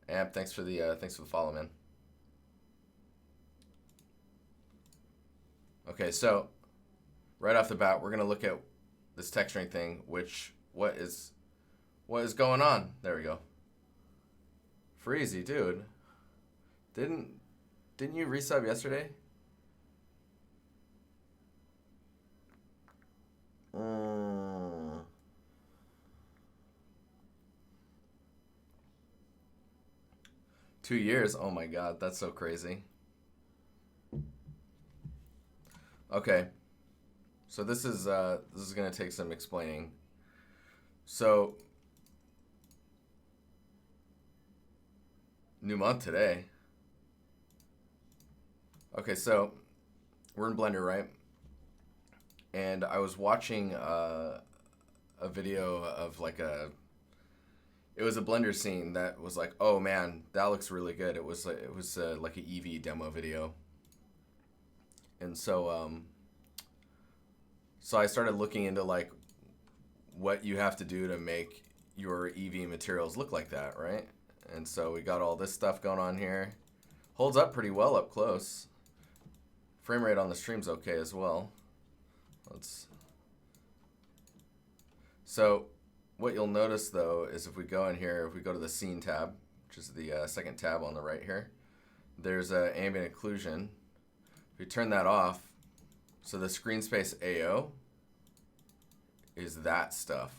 Amp, thanks for the follow, man. Okay, so right off the bat, we're gonna look at this texturing thing. What is going on? There we go. Freezy, dude. Didn't didn't you resub yesterday? Mm, 2 years. Oh my god, that's so crazy. Okay, so this is gonna take some explaining. So new month today. Okay, so we're in Blender, right? And I was watching a video of it was a Blender scene that was like, oh man, that looks really good. It was like an EV demo video, and so I started looking into like what you have to do to make your EV materials look like that, right? And so we got all this stuff going on here. Holds up pretty well up close. Frame rate on the stream's okay as well. Let's. So what you'll notice though is if we go in here, if we go to the scene tab, which is the second tab on the right here, there's ambient occlusion. If you turn that off, so the screen space AO is that stuff.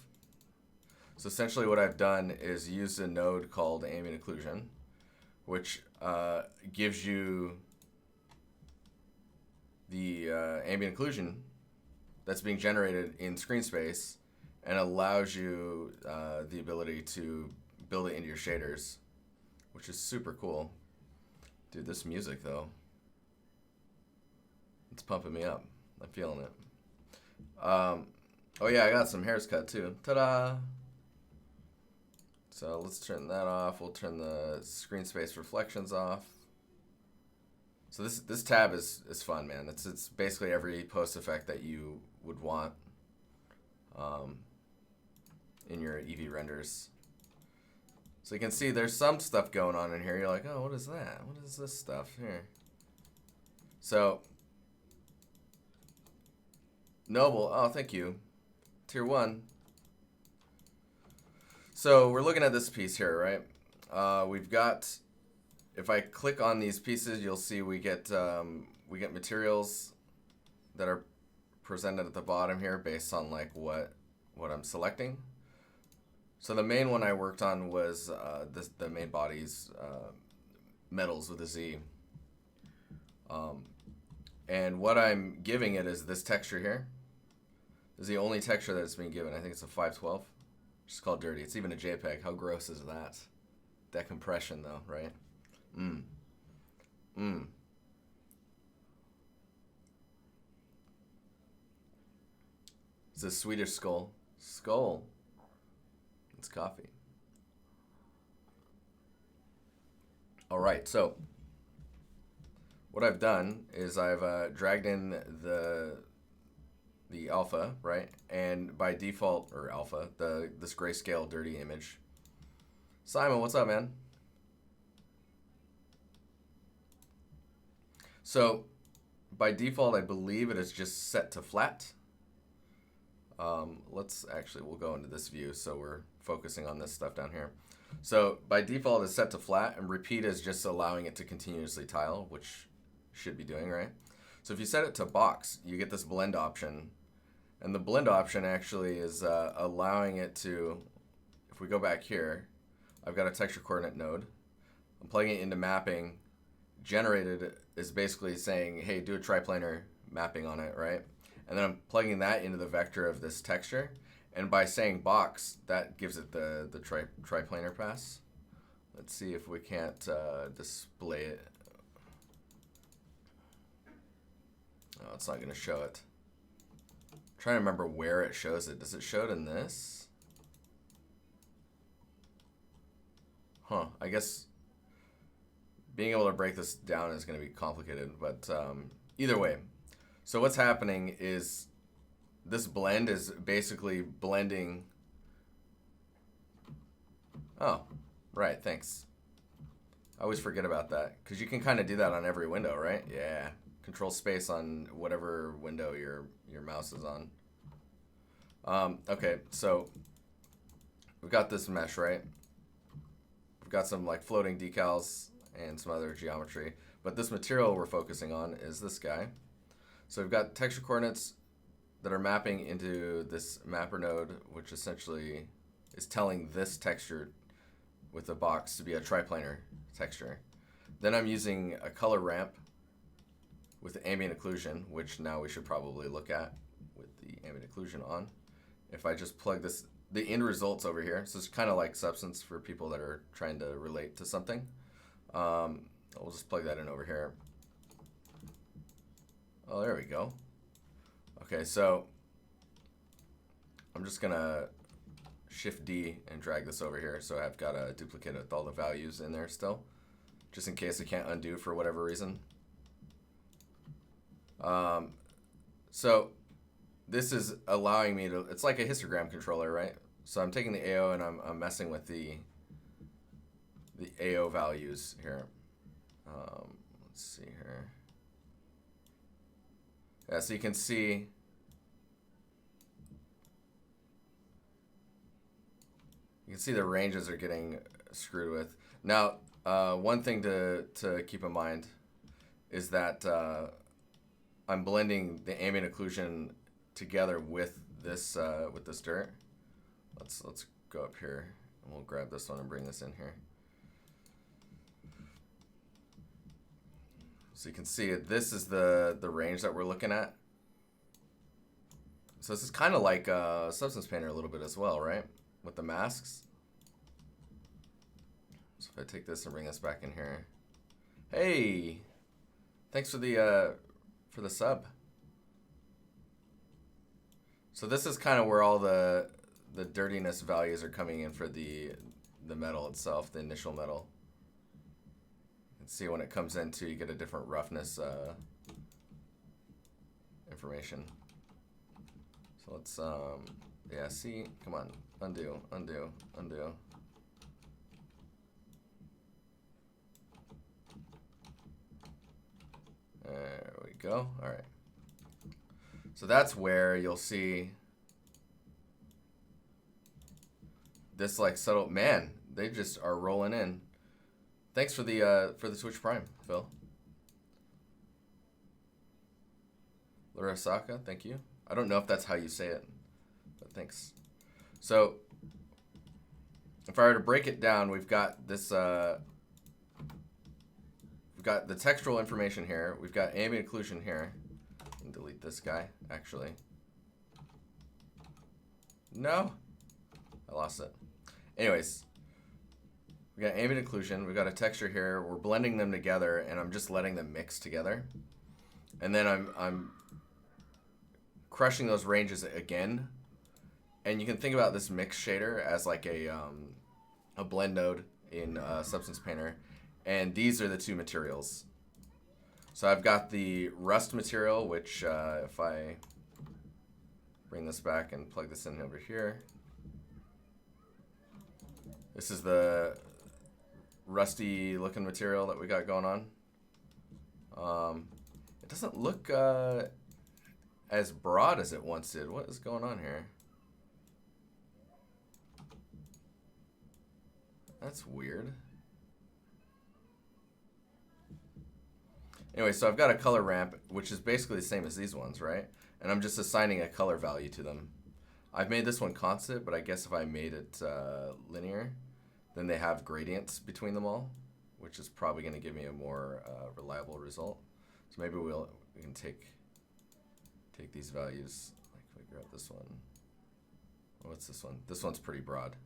So essentially what I've done is used a node called ambient occlusion, which gives you the ambient occlusion that's being generated in screen space and allows you the ability to build it into your shaders, which is super cool. Dude, this music though, it's pumping me up. I'm feeling it. Oh yeah, I got some hairs cut too. Ta-da! So let's turn that off. We'll turn the screen space reflections off. So this tab is fun, man. It's basically every post effect that you would want in your EV renders. So you can see there's some stuff going on in here. You're like, oh, what is that? What is this stuff here? So Noble, oh, thank you. Tier 1. So we're looking at this piece here, right? We've got, if I click on these pieces, you'll see we get materials that are presented at the bottom here based on like what I'm selecting. So the main one I worked on was the main body's metals with a Z. And what I'm giving it is this texture here. This is the only texture that it's being given. I think it's a 512. It's called dirty. It's even a JPEG. How gross is that? Decompression though, right? It's a Swedish skull. Skull. It's coffee. All right, so what I've done is I've dragged in the alpha, right? And by default, or alpha, this grayscale dirty image. Simon, what's up, man? So by default, I believe it is just set to flat. We'll go into this view, so we're focusing on this stuff down here. So by default, it's set to flat, and repeat is just allowing it to continuously tile, which should be doing, right? So if you set it to box, you get this blend option. And the blend option actually is allowing it to, if we go back here, I've got a texture coordinate node. I'm plugging it into mapping. Generated is basically saying, hey, do a triplanar mapping on it, right? And then I'm plugging that into the vector of this texture. And by saying box, that gives it the triplanar pass. Let's see if we can't display it. Oh, it's not going to show it. I'm trying to remember where it shows it. Does it show it in this? Huh, I guess being able to break this down is going to be complicated, but either way. So what's happening is this blend is basically blending. Oh, right, thanks. I always forget about that because you can kind of do that on every window, right? Yeah. Control space on whatever window your mouse is on. Okay, so we've got this mesh, right? We've got some like floating decals and some other geometry, but this material we're focusing on is this guy. So we've got texture coordinates that are mapping into this mapper node, which essentially is telling this texture with the box to be a triplanar texture. Then I'm using a color ramp with ambient occlusion, which now we should probably look at with the ambient occlusion on. If I just plug this, the end results over here, so it's kind of like Substance for people that are trying to relate to something. We'll just plug that in over here. Oh, there we go. Okay, so I'm just gonna Shift D and drag this over here, so I've got a duplicate with all the values in there still, just in case I can't undo for whatever reason. So this is allowing me to, it's like a histogram controller, right? So I'm taking the AO and I'm messing with the AO values here. Let's see here. Yeah, so you can see the ranges are getting screwed with. Now, one thing to keep in mind is that I'm blending the ambient occlusion together with this dirt. Let's go up here and we'll grab this one and bring this in here. So you can see this is the range that we're looking at. So this is kind of like Substance Painter a little bit as well, right? With the masks. So if I take this and bring this back in here. Hey, thanks for the sub. So this is kind of where all the dirtiness values are coming in for the metal itself, the initial metal. You can see when it comes into, you get a different roughness information. So let's yeah, see, come on, undo, undo, undo. There we go. All right. So that's where you'll see this like subtle, man, they just are rolling in. Thanks for the Twitch Prime, Phil. Larasaka, thank you. I don't know if that's how you say it, but thanks. So if I were to break it down, we've got this we've got the textural information here. We've got ambient occlusion here. And delete this guy, actually. No, I lost it. Anyways, we got ambient occlusion. We've got a texture here. We're blending them together, and I'm just letting them mix together. And then I'm crushing those ranges again. And you can think about this mix shader as like a blend node in Substance Painter. And these are the two materials. So I've got the rust material, which if I bring this back and plug this in over here, this is the rusty looking material that we got going on. It doesn't look as broad as it once did. What is going on here? That's weird. Anyway, so I've got a color ramp, which is basically the same as these ones, right? And I'm just assigning a color value to them. I've made this one constant, but I guess if I made it linear, then they have gradients between them all, which is probably going to give me a more reliable result. So maybe we can take these values. Like if we grab this one. Oh, what's this one? This one's pretty broad.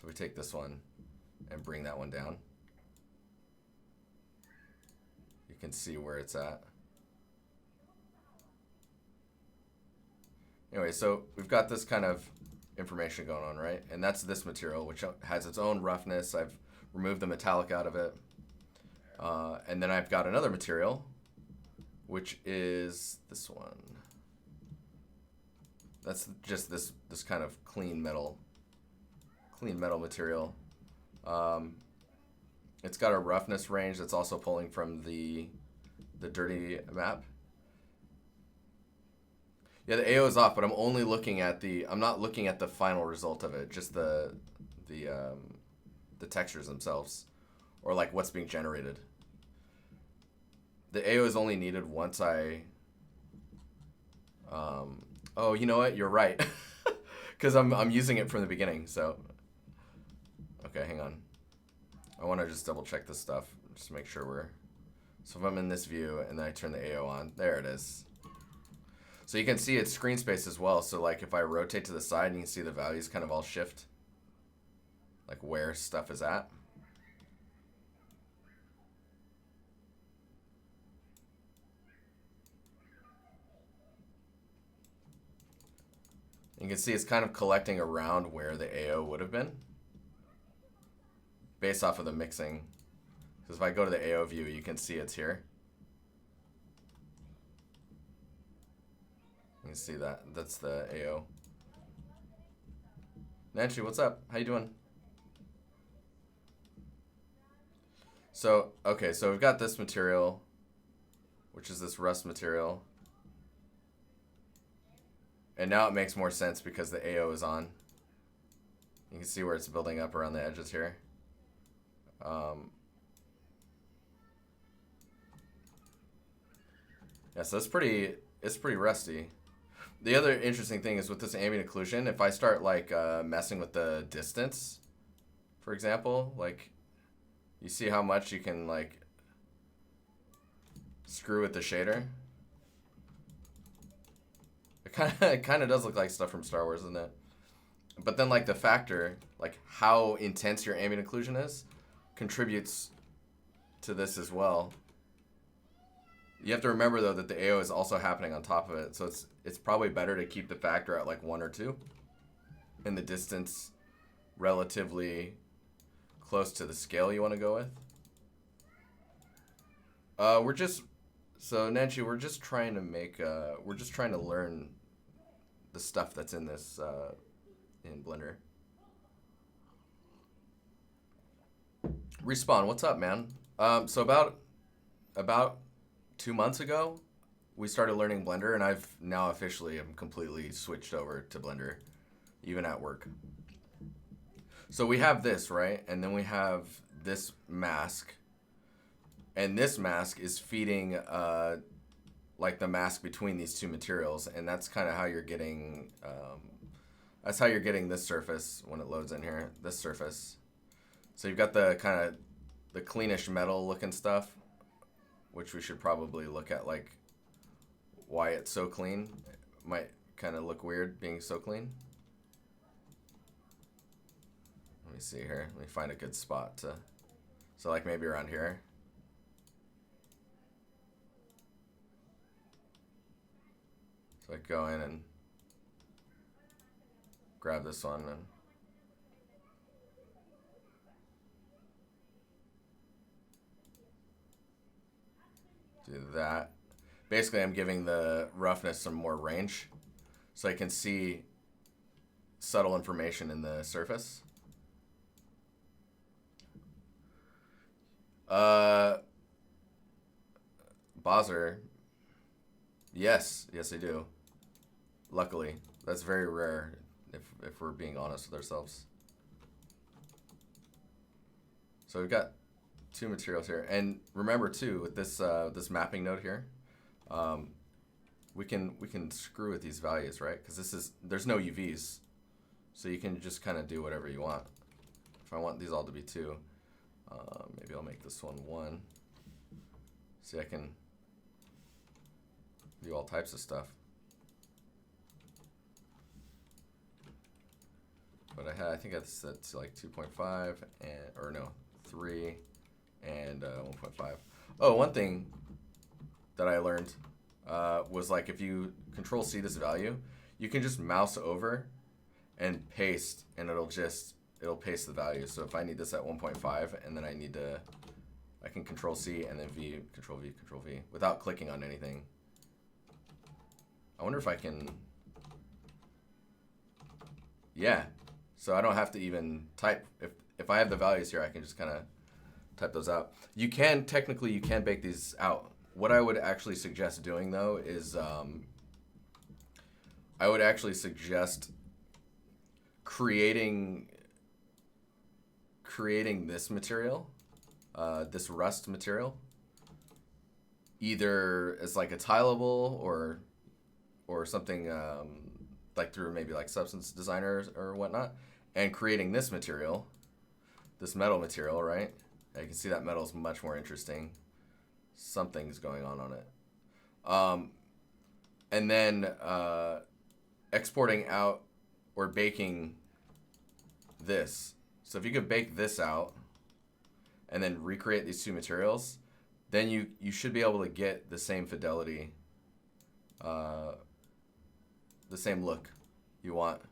So we take this one and bring that one down. You can see where it's at. Anyway, so we've got this kind of information going on, right? And that's this material, which has its own roughness. I've removed the metallic out of it. And then I've got another material, which is this one. That's just this kind of clean metal material. It's got a roughness range that's also pulling from the dirty map. Yeah, the AO is off, but I'm only looking at I'm not looking at the final result of it, just the textures themselves, or like what's being generated. The AO is only needed once I. Oh, you know what? You're right, because I'm using it from the beginning. So. Okay, hang on. I want to just double check this stuff, just to make sure we're. So if I'm in this view and then I turn the AO on, there it is. So you can see it's screen space as well. So like if I rotate to the side, you can see the values kind of all shift. Like where stuff is at. You can see it's kind of collecting around where the AO would have been. Based off of the mixing. Because if I go to the AO view, you can see it's here. You can see that. That's the AO. Nancy, what's up? How you doing? So, okay, so we've got this material, which is this rust material. And now it makes more sense because the AO is on. You can see where it's building up around the edges here. Yeah, so it's pretty rusty. The other interesting thing is with this ambient occlusion, if I start like messing with the distance, for example, like you see how much you can like screw with the shader. It kind of does look like stuff from Star Wars, doesn't it? But then like the factor, like how intense your ambient occlusion is, contributes to this as well. You have to remember though that the AO is also happening on top of it, so it's probably better to keep the factor at like 1 or 2, and the distance relatively close to the scale you want to go with. So Nancy, we're just trying to learn the stuff that's in this in Blender. Respawn, what's up, man? So about 2 months ago, we started learning Blender, and I've now officially am completely switched over to Blender, even at work. So we have this, right? And then we have this mask. And this mask is feeding like the mask between these two materials, and that's kind of how you're getting this surface when it loads in here, this surface. So you've got the kind of the cleanish metal looking stuff, which we should probably look at, like why it's so clean. It might kind of look weird being so clean. Let me see here. Let me find a good spot to, so like maybe around here. So I go in and grab this one and do that. Basically, I'm giving the roughness some more range so I can see subtle information in the surface. Bowser. Yes, I do. Luckily, that's very rare if we're being honest with ourselves. So we've got two materials here, and remember too with this this mapping node here, we can screw with these values, right? Because there's no UVs, so you can just kind of do whatever you want. If I want these all to be 2, maybe I'll make this one 1. See, I can do all types of stuff. But I think I set to like 2.5 or no, 3 and 1.5. Oh, one thing that I learned was like if you Control C this value, you can just mouse over and paste, and it'll paste the value. So if I need this at 1.5 and then I can Control C and then V, Control V, Control V without clicking on anything. I wonder if I can, yeah. So I don't have to even type. If I have the values here, I can just kind of type those out. You can bake these out. What I would actually suggest doing though is I would actually suggest creating this material, this rust material, either as like a tileable or something like through maybe like Substance Designer or whatnot, and creating this material, this metal material, right? You can see that metal is much more interesting. Something's going on it. And then exporting out or baking this. So if you could bake this out and then recreate these two materials, then you should be able to get the same fidelity, the same look you want.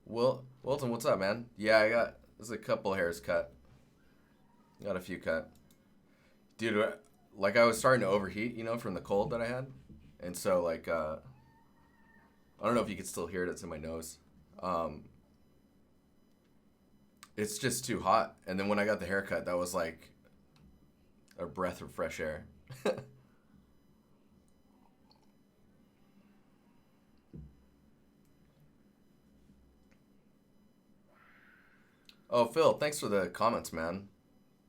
Wilton, what's up, man? Yeah, there's a couple hairs cut. Got a few cut. Dude, like I was starting to overheat, you know, from the cold that I had. And so like, I don't know if you can still hear it, it's in my nose. It's just too hot. And then when I got the haircut, that was like a breath of fresh air. Oh, Phil, thanks for the comments, man.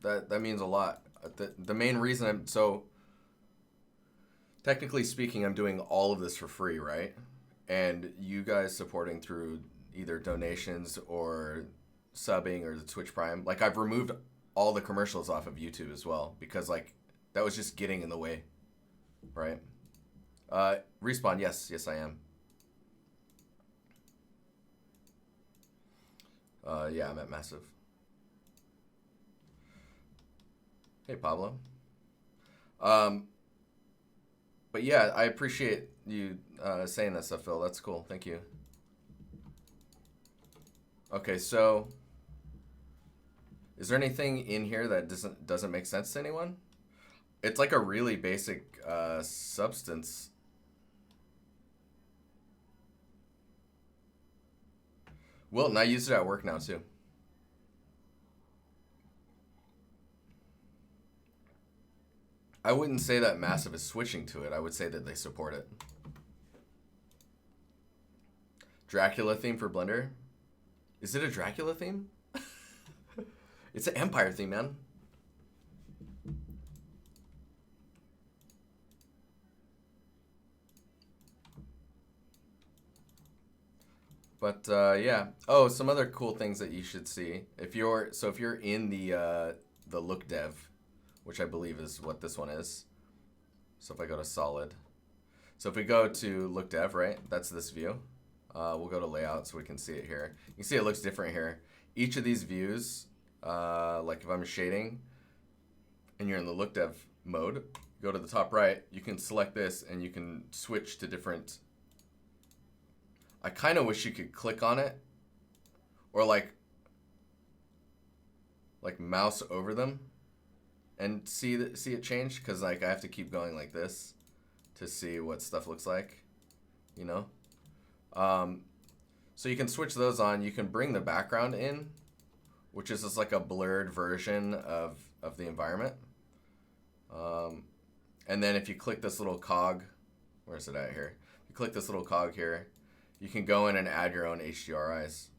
That means a lot. The main reason so technically speaking, I'm doing all of this for free, right? And you guys supporting through either donations or subbing or the Twitch Prime. Like I've removed all the commercials off of YouTube as well because like that was just getting in the way, right? Respawn, yes I am. Yeah, I'm at Massive. Hey, Pablo. But yeah, I appreciate you saying that stuff, Phil. That's cool. Thank you. Okay, so is there anything in here that doesn't make sense to anyone? It's like a really basic substance. Wilton, I use it at work now too. I wouldn't say that Massive is switching to it. I would say that they support it. Dracula theme for Blender? Is it a Dracula theme? It's an Empire theme, man. But yeah. Oh, some other cool things that you should see. If you're in the look dev, which I believe is what this one is. So if I go to solid. So if we go to look dev, right? That's this view. We'll go to layout so we can see it here. You can see it looks different here. Each of these views, like if I'm shading and you're in the look dev mode, go to the top right, you can select this and you can switch to different. I kind of wish you could click on it or like mouse over them and see it change, because like I have to keep going like this to see what stuff looks like, you know. So you can switch those on. You can bring the background in, which is just like a blurred version of the environment. And then if you click this little cog, where's it at here? You click this little cog here, you can go in and add your own HDRIs.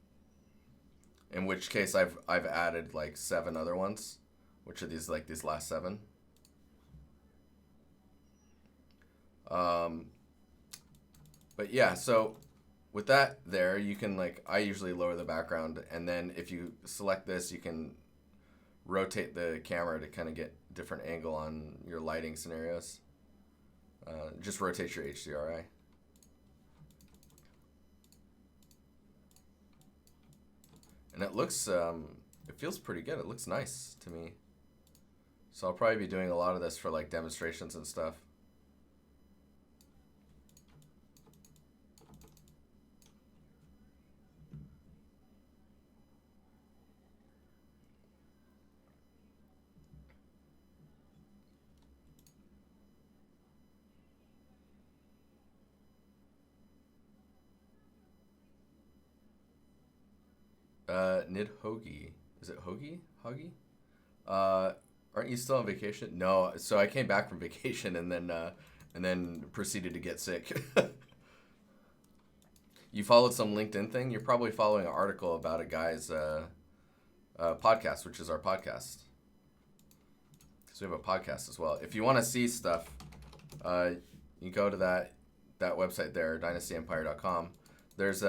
In which case I've added like 7 other ones, which are these last 7. But yeah, so with that there, you can I usually lower the background, and then if you select this, you can rotate the camera to kind of get different angle on your lighting scenarios. Just rotate your HDRI. And it looks, it feels pretty good. It looks nice to me. So I'll probably be doing a lot of this for demonstrations and stuff. Nidhoagie Is it Hoagie? Hoggy? Aren't you still on vacation? No. So I came back from vacation and then proceeded to get sick. You followed some LinkedIn thing? You're probably following an article about a guy's podcast, which is our podcast. So we have a podcast as well. If you want to see stuff, you go to that website there, dynastyempire.com. There's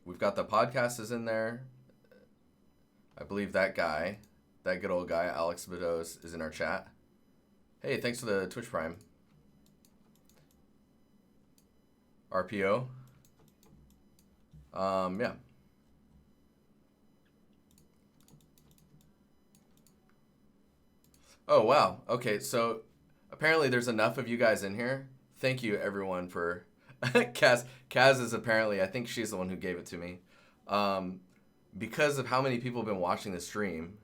we've got the podcast is in there. I believe that good old guy, Alex Bedos, is in our chat. Hey, thanks for the Twitch Prime. RPO. Yeah. Oh, wow. Okay, so apparently there's enough of you guys in here. Thank you, everyone, for... Kaz is apparently... I think she's the one who gave it to me. Because of how many people have been watching the stream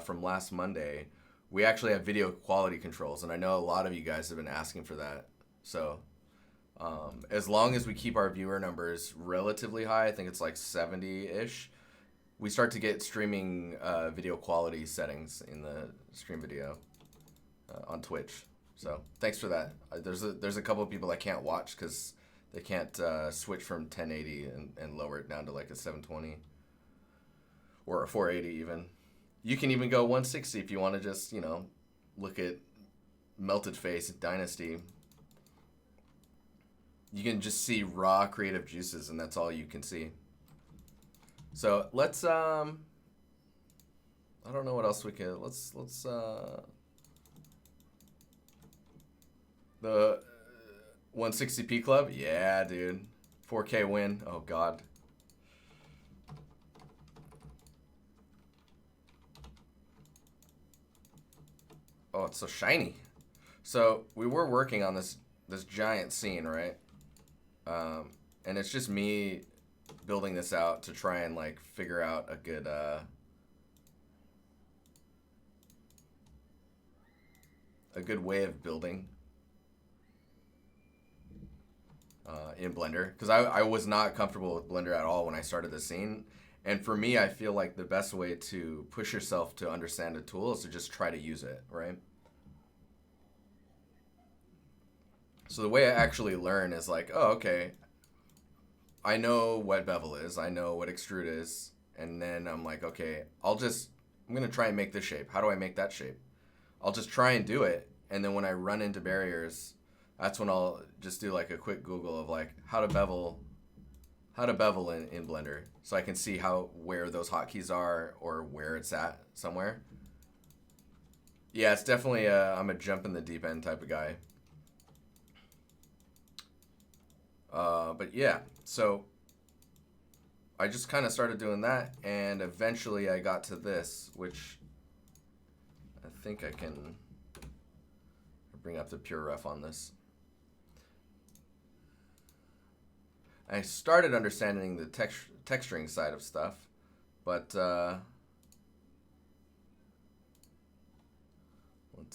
from last Monday, we actually have video quality controls, and I know a lot of you guys have been asking for that. So as long as we keep our viewer numbers relatively high, I think it's like 70-ish, we start to get streaming video quality settings in the stream video on Twitch. So thanks for that. There's a couple of people that can't watch because they can't switch from 1080 and lower it down to like a 720 or a 480 even. You can even go 160 if you want to just, look at Melted Face DiNusty. You can just see raw creative juices, and that's all you can see. So let's I don't know what else we could. Let's the 160p club. Yeah, dude. 4K win. Oh god. Oh, it's so shiny. So we were working on this giant scene, right? And it's just me building this out to try and like figure out a good way of building in Blender, because I was not comfortable with Blender at all when I started the scene. And for me, I feel like the best way to push yourself to understand a tool is to just try to use it, right? So the way I actually learn is like, oh, okay, I know what bevel is, I know what extrude is, and then I'm like, okay, I'm going to try and make this shape. How do I make that shape? I'll just try and do it, and then when I run into barriers, that's when I'll just do like a quick Google of like how to bevel in Blender, so I can see where those hotkeys are or where it's at somewhere. Yeah, it's definitely I'm a jump in the deep end type of guy. But yeah, so I just kind of started doing that, and eventually I got to this, which I think I can bring up the pure ref on this. I started understanding the texturing side of stuff, but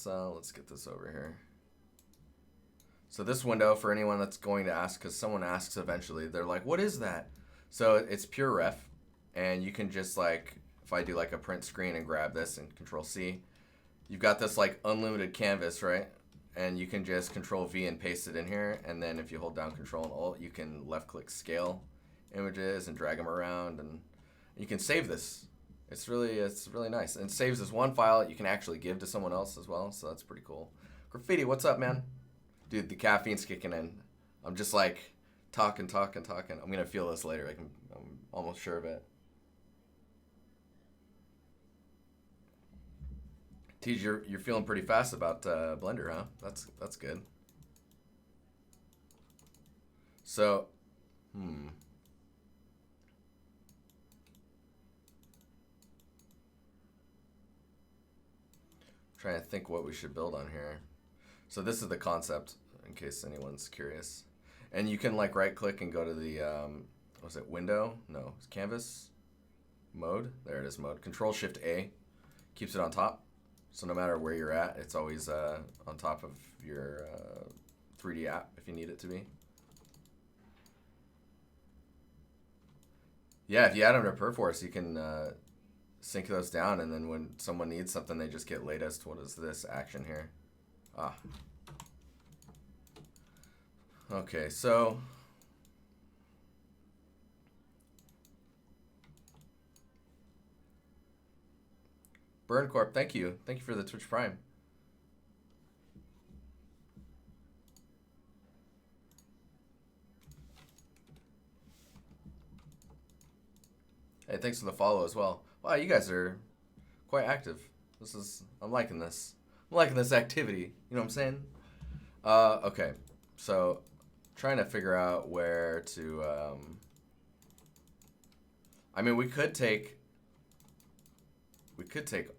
let's get this over here. So this window, for anyone that's going to ask, because someone asks eventually, they're like, what is that? So it's pure ref, and you can just like, if I do like a print screen and grab this and Control C, you've got this like unlimited canvas, right? And you can just Control V and paste it in here, and then if you hold down Control and Alt, you can left click scale images and drag them around, and you can save this. It's really nice, and it saves as one file that you can actually give to someone else as well, so that's pretty cool. Graffiti, what's up, man? Dude, the caffeine's kicking in. I'm just like talking. I'm gonna feel this later. I'm almost sure of it. Tej, you're feeling pretty fast about Blender, huh? That's good. So, trying to think what we should build on here. So this is the concept, in case anyone's curious. And you can like right click and go to the was it window? No, it's canvas mode. There it is, mode. Control Shift A keeps it on top. So no matter where you're at, it's always on top of your 3D app if you need it to be. Yeah, if you add them to Perforce, you can sync those down, and then when someone needs something, they just get latest. What is this action here? Ah. Okay, so Burn Corp, thank you. Thank you for the Twitch Prime. Hey, thanks for the follow as well. Wow, you guys are quite active. I'm liking this. I'm liking this activity. You know what I'm saying? Okay. So, trying to figure out where to, I mean, we could take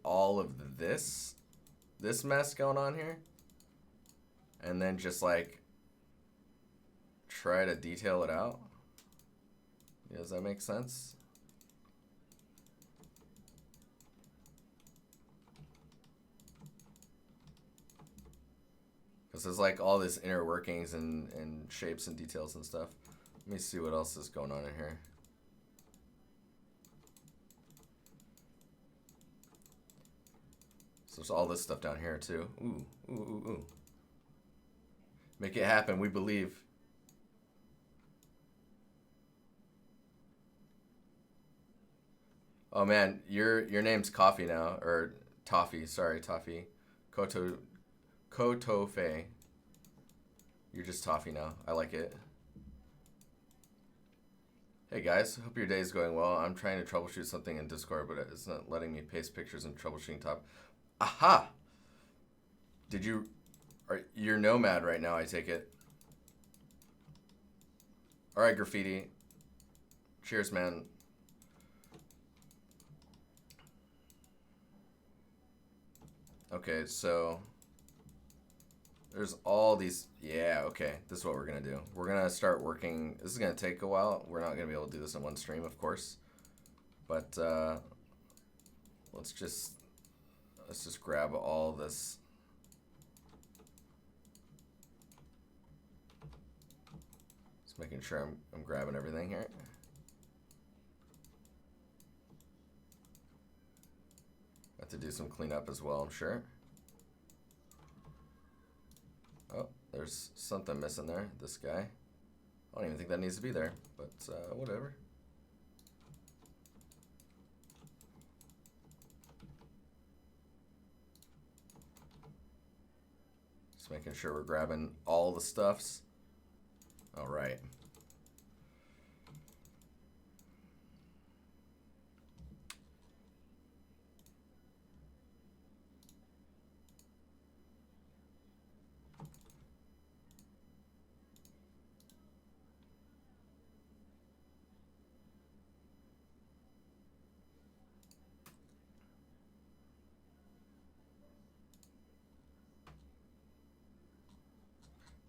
all of this mess going on here, and then just like try to detail it out. Yeah, does that make sense? Because there's like all this inner workings and shapes and details and stuff. Let me see what else is going on in here. So there's all this stuff down here too. Ooh, ooh, ooh, ooh. Make it happen, we believe. Oh man, your name's Coffee now, or Toffee, sorry, Toffee. Kotofe. You're just Toffee now. I like it. Hey guys, hope your day is going well. I'm trying to troubleshoot something in Discord, but it's not letting me paste pictures and troubleshooting top. Aha! You're Nomad right now, I take it. Alright, Graffiti. Cheers, man. Okay, so there's all these. Yeah, okay. This is what we're going to do. We're going to start working. This is going to take a while. We're not going to be able to do this in one stream, of course. But let's just grab all this. Just making sure I'm grabbing everything here. Have to do some cleanup as well, I'm sure. Oh, there's something missing there. This guy. I don't even think that needs to be there, but whatever. Just making sure we're grabbing all the stuffs. All right.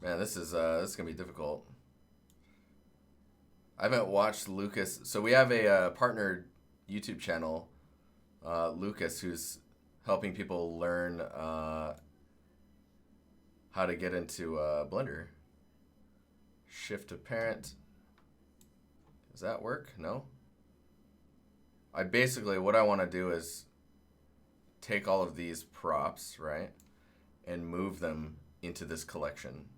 Man, this is gonna be difficult. I haven't watched Lucas. So we have a partnered YouTube channel, Lucas, who's helping people learn how to get into Blender. Shift to parent. Does that work? No. What I want to do is take all of these props, right, and move them into this collection.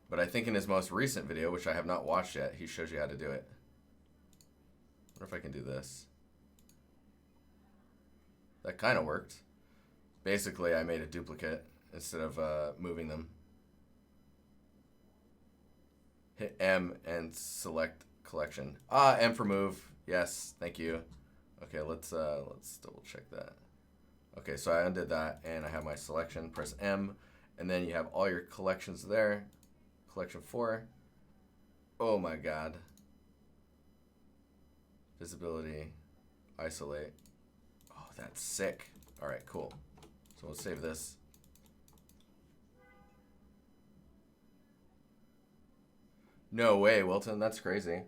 But I think in his most recent video, which I have not watched yet, he shows you how to do it. I wonder if I can do this. That kind of worked. Basically, I made a duplicate instead of moving them. Hit M and select collection. Ah, M for move. Yes, thank you. Okay, let's double check that. Okay, so I undid that, and I have my selection. Press M, and then you have all your collections there. Collection 4. Oh my god. Visibility. Isolate. Oh, that's sick. Alright, cool. So we'll save this. No way, Wilton. That's crazy.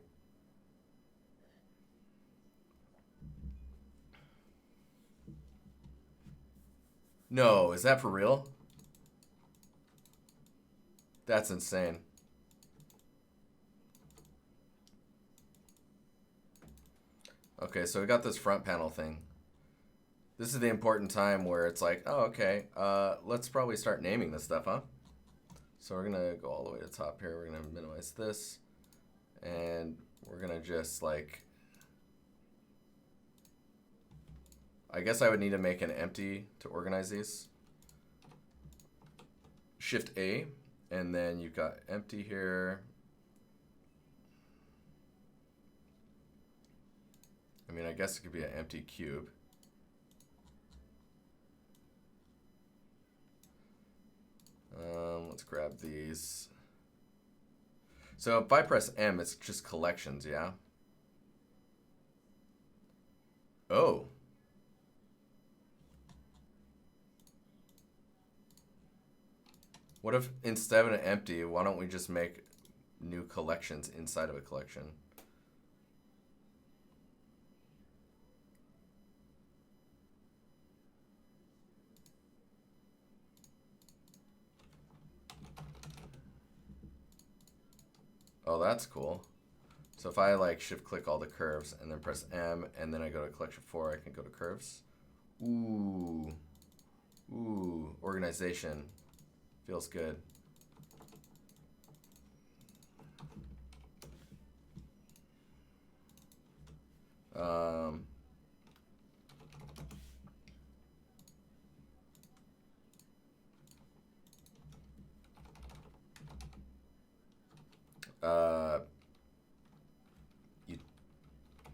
No, is that for real? That's insane. Okay, so we got this front panel thing. This is the important time where it's like, oh, okay, let's probably start naming this stuff, huh? So we're gonna go all the way to the top here. We're gonna minimize this, and we're gonna just like, I guess I would need to make an empty to organize these. Shift A, and then you've got empty here. I mean, I guess it could be an empty cube. Let's grab these. So if I press M, it's just collections, yeah? Oh. What if instead of an empty, why don't we just make new collections inside of a collection? Oh, that's cool. So if I like shift click all the curves and then press M and then I go to collection 4, I can go to curves. Ooh. Ooh, organization. Feels good.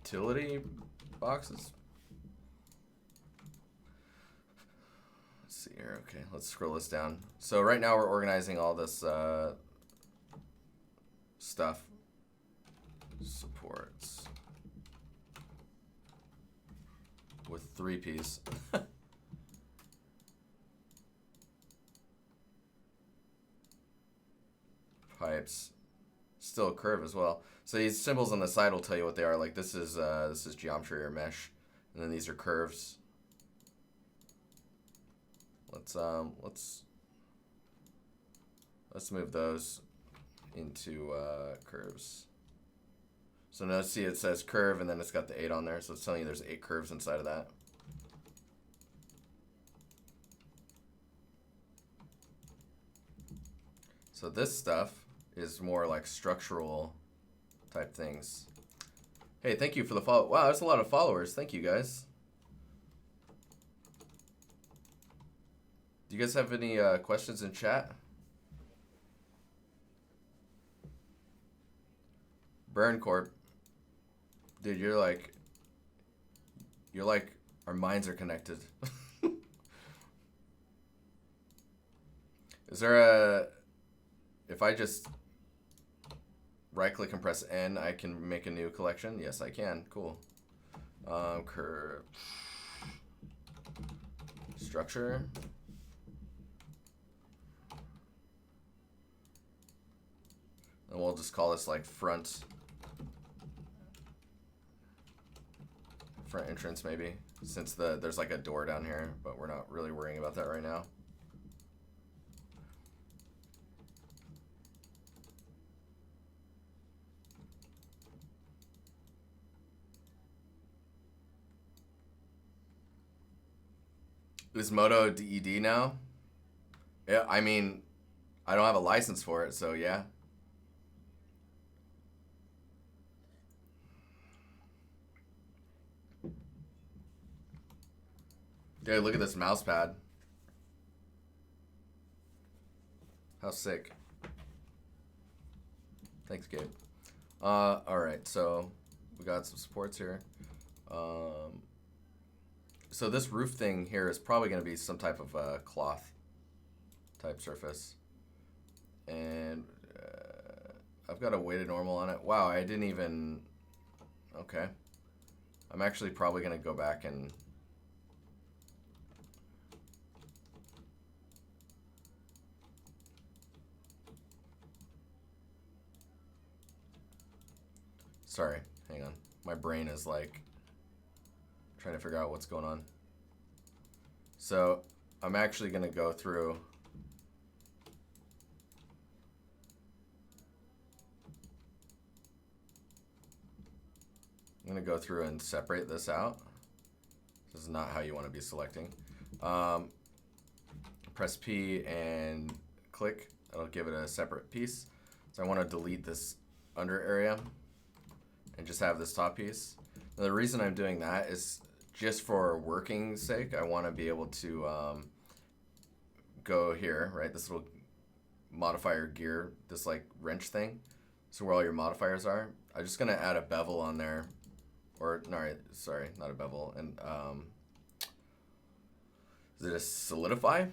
Utility boxes. Let's see here. Okay, let's scroll this down. So right now we're organizing all this stuff. Supports with 3 P's. Pipes. Still a curve as well. So these symbols on the side will tell you what they are. Like this is geometry or mesh, and then these are curves. Let's move those into curves. So now see it says curve and then it's got the 8 on there, so it's telling you there's 8 curves inside of that. So this stuff is more like structural type things. Hey, thank you for the follow. Wow, that's a lot of followers. Thank you guys. Do you guys have any questions in chat? Burn Corp. Dude, you're like our minds are connected. Is there a, if I just right click and press N, I can make a new collection? Yes, I can. Cool. Curve. Structure. And we'll just call this like front entrance maybe, since there's like a door down here, but we're not really worrying about that right now. Is Moto DED now? Yeah, I mean, I don't have a license for it, so yeah. Dude, look at this mouse pad. How sick. Thanks, Gabe. Alright, so we got some supports here. So this roof thing here is probably going to be some type of cloth type surface. And I've got a weighted normal on it. Wow, I didn't even... Okay. I'm actually probably going to go back and... Sorry, hang on. My brain is like trying to figure out what's going on. So I'm actually going to go through. I'm going to go through and separate this out. This is not how you want to be selecting. Press P and click. That'll give it a separate piece. So I want to delete this under area and just have this top piece. Now, the reason I'm doing that is just for working sake. I want to be able to go here, right? This little modifier gear, this like wrench thing. So where all your modifiers are. I'm just gonna add a bevel on there, or no, sorry, not a bevel. And is it a solidify?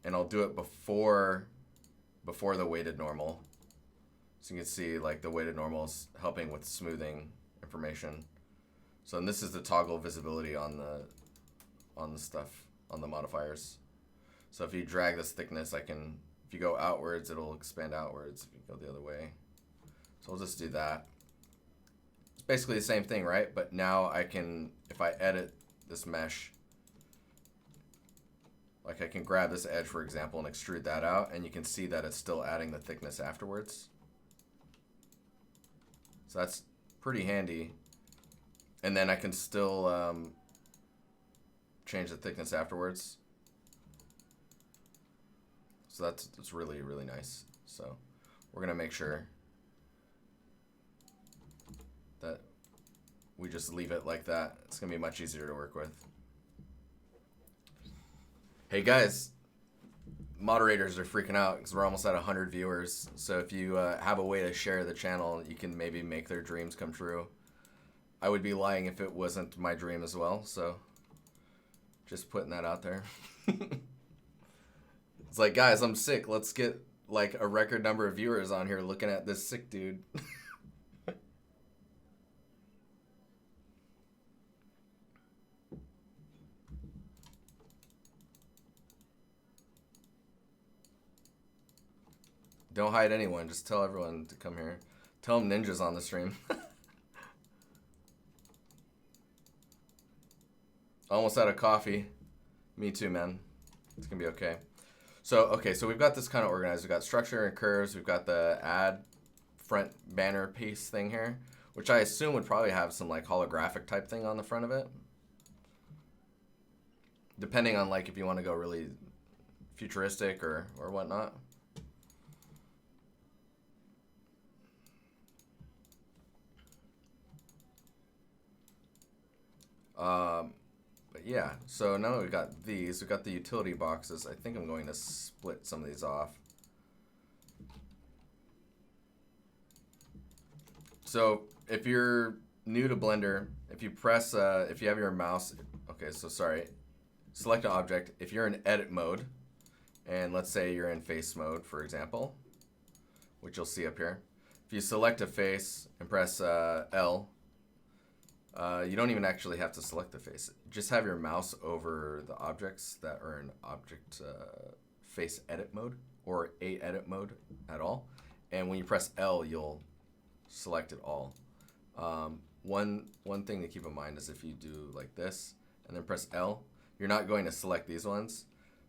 And I'll do it before the weighted normal. So you can see like the weighted normal is helping with smoothing information. So and this is the toggle visibility on the stuff, on the modifiers. So if you drag this thickness, if you go outwards, it'll expand outwards. If you go the other way. So we'll just do that. It's basically the same thing, right? But now I can, if I edit this mesh, like I can grab this edge, for example, and extrude that out, and you can see that it's still adding the thickness afterwards. So that's pretty handy. And then I can still change the thickness afterwards. So that's really, really nice. So we're gonna make sure that we just leave it like that. It's gonna be much easier to work with. Hey guys, moderators are freaking out because we're almost at 100 viewers. So if you have a way to share the channel, you can maybe make their dreams come true. I would be lying if it wasn't my dream as well. So just putting that out there. It's like, guys, I'm sick. Let's get like a record number of viewers on here looking at this sick dude. Don't hide anyone. Just tell everyone to come here. Tell them Ninja's on the stream. Almost out of coffee. Me too, man. It's going to be okay. So we've got this kind of organized. We've got structure and curves. We've got the add front banner piece thing here, which I assume would probably have some like holographic type thing on the front of it. Depending on like if you want to go really futuristic or whatnot. But yeah, so now we've got these. We've got the utility boxes. I think I'm going to split some of these off. So if you're new to Blender, if you press, if you have your mouse, okay, so sorry, select an object. If you're in edit mode, and let's say you're in face mode, for example, which you'll see up here. If you select a face and press L, you don't even actually have to select the face. Just have your mouse over the objects that are in object face edit mode or a edit mode at all. And when you press L, you'll select it all. One thing to keep in mind is if you do like this and then press L, you're not going to select these ones.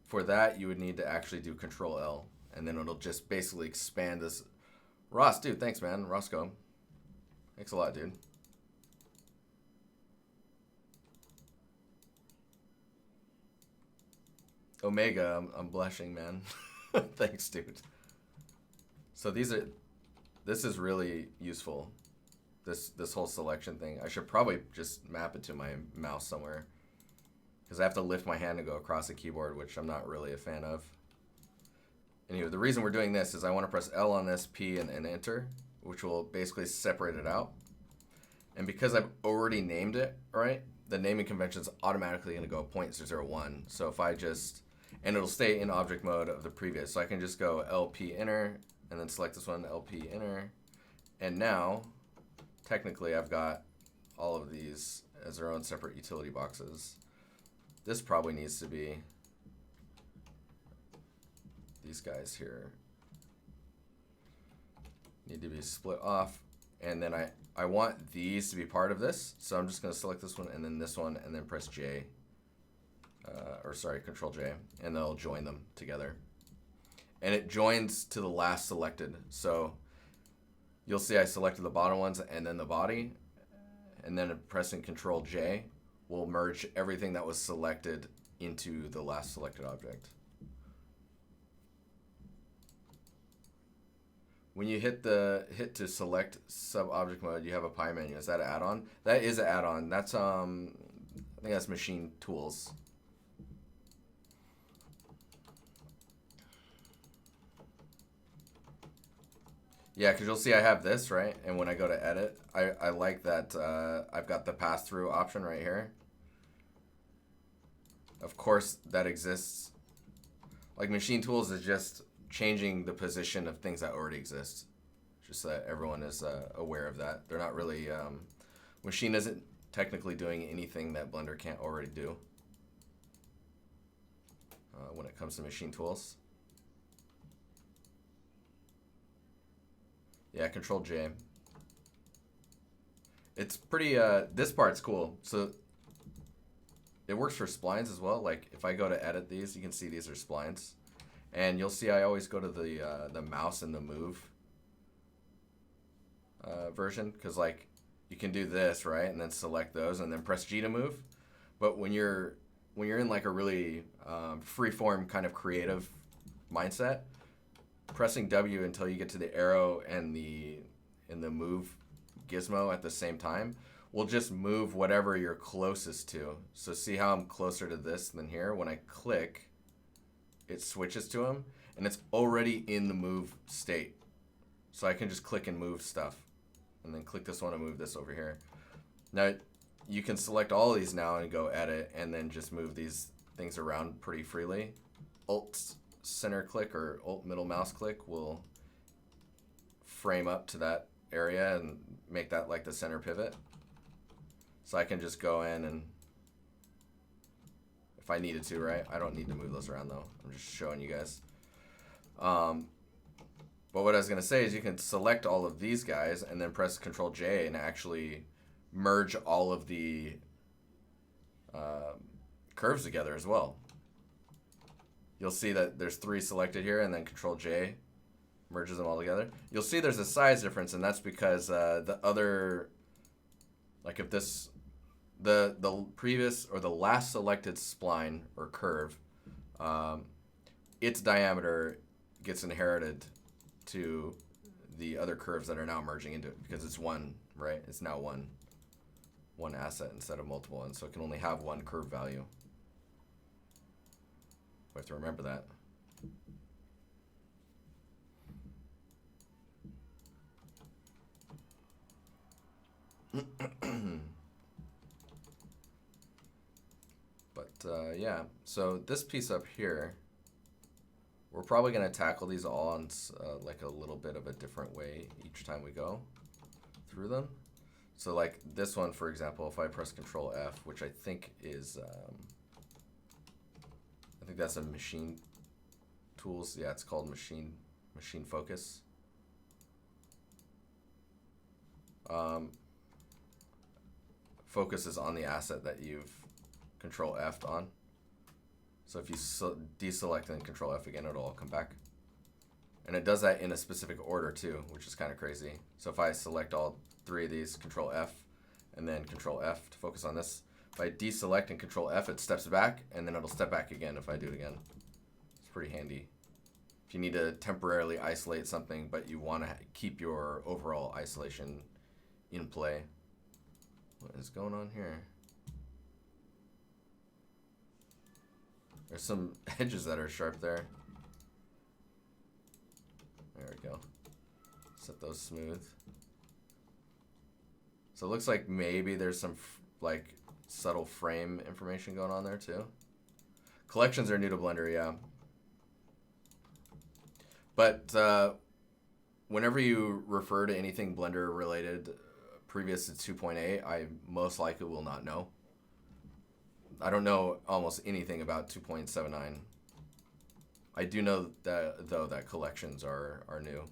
For that, you would need to actually do Control L, and then it'll just basically expand this. Ross, dude, thanks, man. Roscoe. Thanks a lot, dude. Omega, I'm blushing, man. Thanks, dude. So this is really useful. This whole selection thing. I should probably just map it to my mouse somewhere, because I have to lift my hand to go across the keyboard, which I'm not really a fan of. Anyway, the reason we're doing this is I want to press L on this, P, and enter, which will basically separate it out. And because I've already named it, right, the naming convention is automatically going to go 0.001. So if I just, and it'll stay in object mode of the previous. So I can just go LP enter, and then select this one, LP enter. And now, technically, I've got all of these as their own separate utility boxes. This probably needs to be these guys here. Need to be split off. And then I want these to be part of this. So I'm just going to select this one and then press J. Control J. And they'll join them together. And it joins to the last selected. So you'll see I selected the bottom ones and then the body. And then pressing Control J will merge everything that was selected into the last selected object. When you hit to select sub-object mode, you have a pie menu. Is that an add-on? That is an add-on. That's I think that's machine tools. Yeah, because you'll see I have this, right? And when I go to edit, I like that I've got the pass-through option right here. Of course, that exists. Like machine tools is just changing the position of things that already exist. Just so that everyone is aware of that. They're not really, machine isn't technically doing anything that Blender can't already do when it comes to machine tools. Yeah, Control J. It's pretty, this part's cool. So it works for splines as well. Like if I go to edit these, you can see these are splines. And you'll see I always go to the mouse and the move version, because like you can do this, right, and then select those and then press G to move. But when you're in like a really free-form kind of creative mindset, pressing W until you get to the arrow and the move gizmo at the same time will just move whatever you're closest to. So see how I'm closer to this than here? When I click, it switches to them, and it's already in the move state. So I can just click and move stuff, and then click this one and move this over here. Now, you can select all of these now and go edit, and then just move these things around pretty freely. Alt center click or Alt middle mouse click will frame up to that area and make that like the center pivot. So I can just go in and, if I needed to, right? I don't need to move those around though. I'm just showing you guys. But what I was gonna say is you can select all of these guys and then press Control J and actually merge all of the curves together as well. You'll see that there's 3 selected here, and then Control J merges them all together. You'll see there's a size difference, and that's because the other, like if this, the previous or the last selected spline or curve, its diameter gets inherited to the other curves that are now merging into it, because it's one, right? It's now one asset instead of multiple, and so it can only have one curve value. We have to remember that. But yeah, so this piece up here, we're probably going to tackle these all on like a little bit of a different way each time we go through them. So like this one, for example, if I press Control F, which I think is, I think that's a machine tools. Yeah, it's called machine focus. Focus is on the asset that you've Control F'd on. So if you deselect and Control F again, it'll all come back. And it does that in a specific order too, which is kind of crazy. So if I select all 3 of these, Control F, and then Control F to focus on this, if I deselect and Control F, it steps back, and then it'll step back again if I do it again. It's pretty handy. If you need to temporarily isolate something, but you want to keep your overall isolation in play. What is going on here? There's some edges that are sharp there. There we go. Set those smooth. So it looks like maybe there's some like subtle frame information going on there too. Collections are new to Blender, yeah. But whenever you refer to anything Blender related previous to 2.8, I most likely will not know. I don't know almost anything about 2.79. I do know that though that collections are new.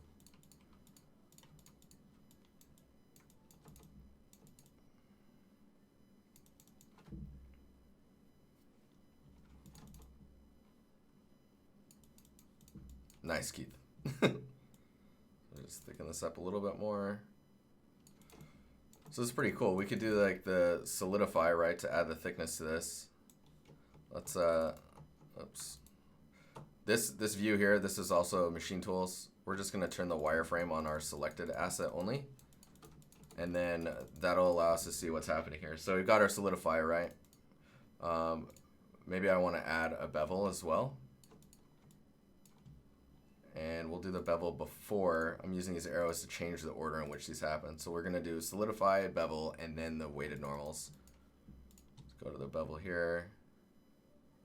Nice, Keith. Just thicken this up a little bit more. So it's pretty cool. We could do like the solidify, right, to add the thickness to this. Let's oops. This view here, this is also machine tools. We're just gonna turn the wireframe on our selected asset only. And then that'll allow us to see what's happening here. So we've got our solidify, right? Maybe I want to add a bevel as well. And we'll do the bevel before. I'm using these arrows to change the order in which these happen. So we're going to do solidify, bevel, and then the weighted normals. Let's go to the bevel here.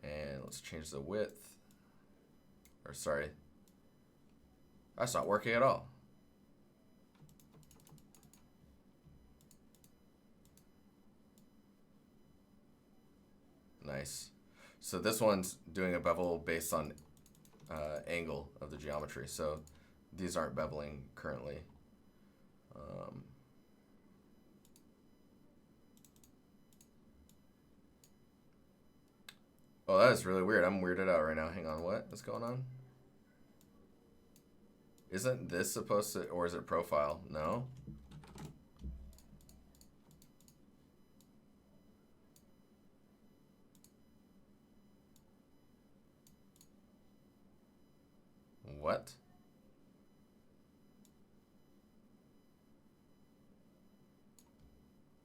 And let's change the width. Or sorry. That's not working at all. Nice. So this one's doing a bevel based on angle of the geometry. So these aren't beveling currently. Oh, that is really weird. I'm weirded out right now. Hang on, what is going on? Isn't this supposed to, or is it profile? No. What?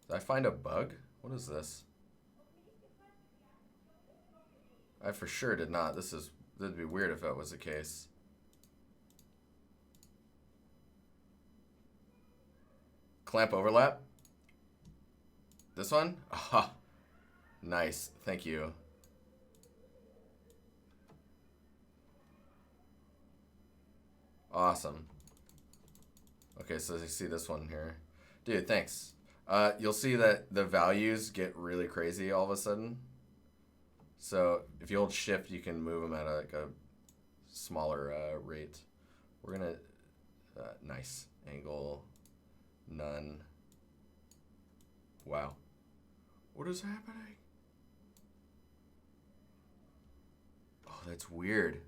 Did I find a bug? What is this? I for sure did not. That'd be weird if that was the case. Clamp overlap? This one? Aha. Nice. Thank you. Awesome. Okay, so you see this one here. Dude, thanks. You'll see that the values get really crazy all of a sudden. So if you hold shift, you can move them at a smaller rate. We're gonna, nice. Angle, none. Wow. What is happening? Oh, that's weird.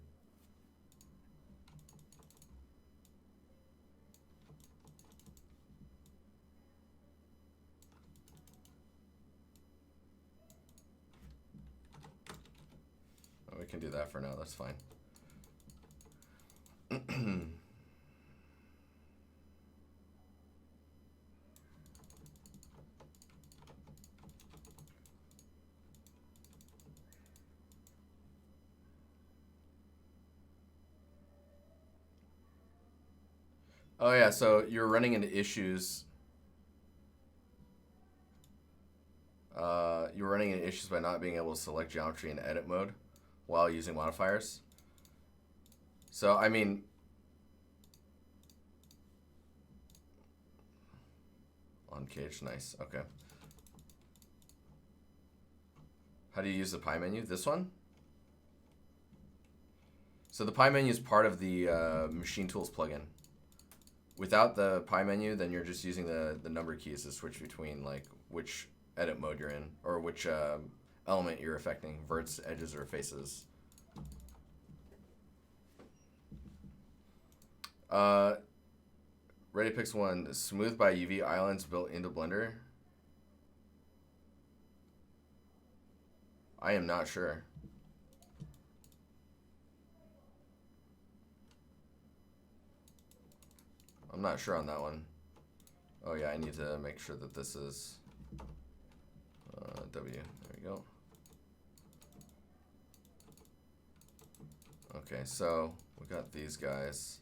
We can do that for now, that's fine. Oh yeah, so you're running into issues. You're running into issues by not being able to select geometry in edit mode while using modifiers. So, I mean, on cage, nice, okay. How do you use the pie menu? This one? So the pie menu is part of the Machine Tools plugin. Without the pie menu, then you're just using the number keys to switch between like which edit mode you're in or which element you're affecting, verts, edges, or faces. Ready picks one, smooth by UV islands built into Blender. I am not sure. I'm not sure on that one. Oh yeah, I need to make sure that this is W. There we go. Okay, so we got these guys.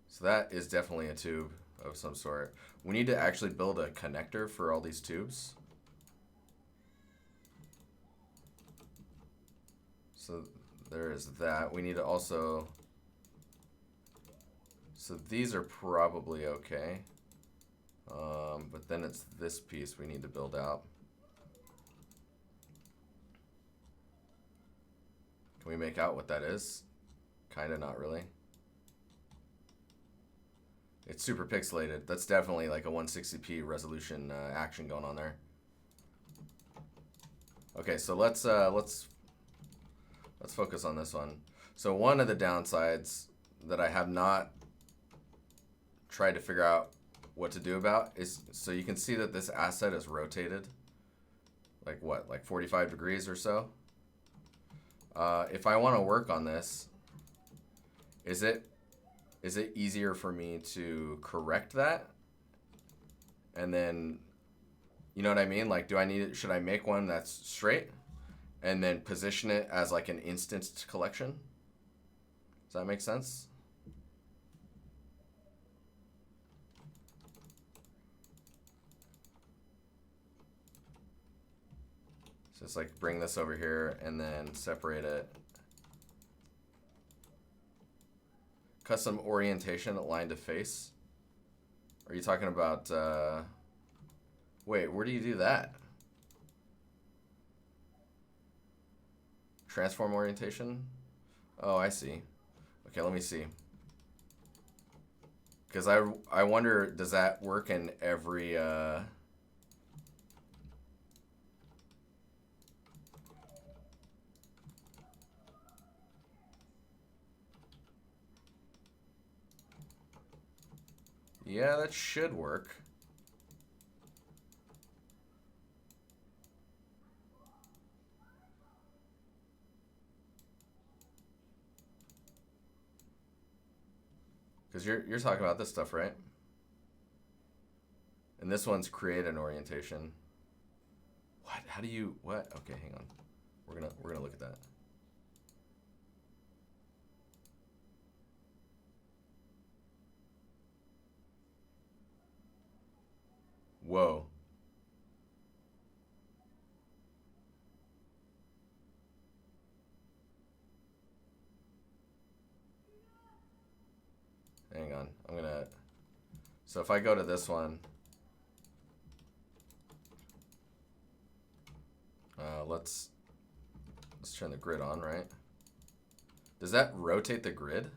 So that is definitely a tube of some sort. We need to actually build a connector for all these tubes. So there is that. We need to also... So these are probably okay. But then it's this piece we need to build out. Can we make out what that is? Kinda, not really. It's super pixelated. That's definitely like a 160p resolution action going on there. Okay, so let's focus on this one. So one of the downsides that I have not tried to figure out what to do about is, so you can see that this asset is rotated like what, like 45 degrees or so. If I want to work on this, is it easier for me to correct that? And then, you know what I mean? Like, should I make one that's straight and then position it as like an instanced collection? Does that make sense? So it's like bring this over here and then separate it. Custom orientation align to face. Are you talking about, wait, where do you do that? Transform orientation? Oh, I see. Okay, let me see. Because I wonder, does that work in every, yeah, that should work. Because you're talking about this stuff, right? And this one's create an orientation. What? How do you, what? Okay, hang on. We're gonna look at that. Whoa. Hang on. So if I go to this one, let's turn the grid on, right? Does that rotate the grid?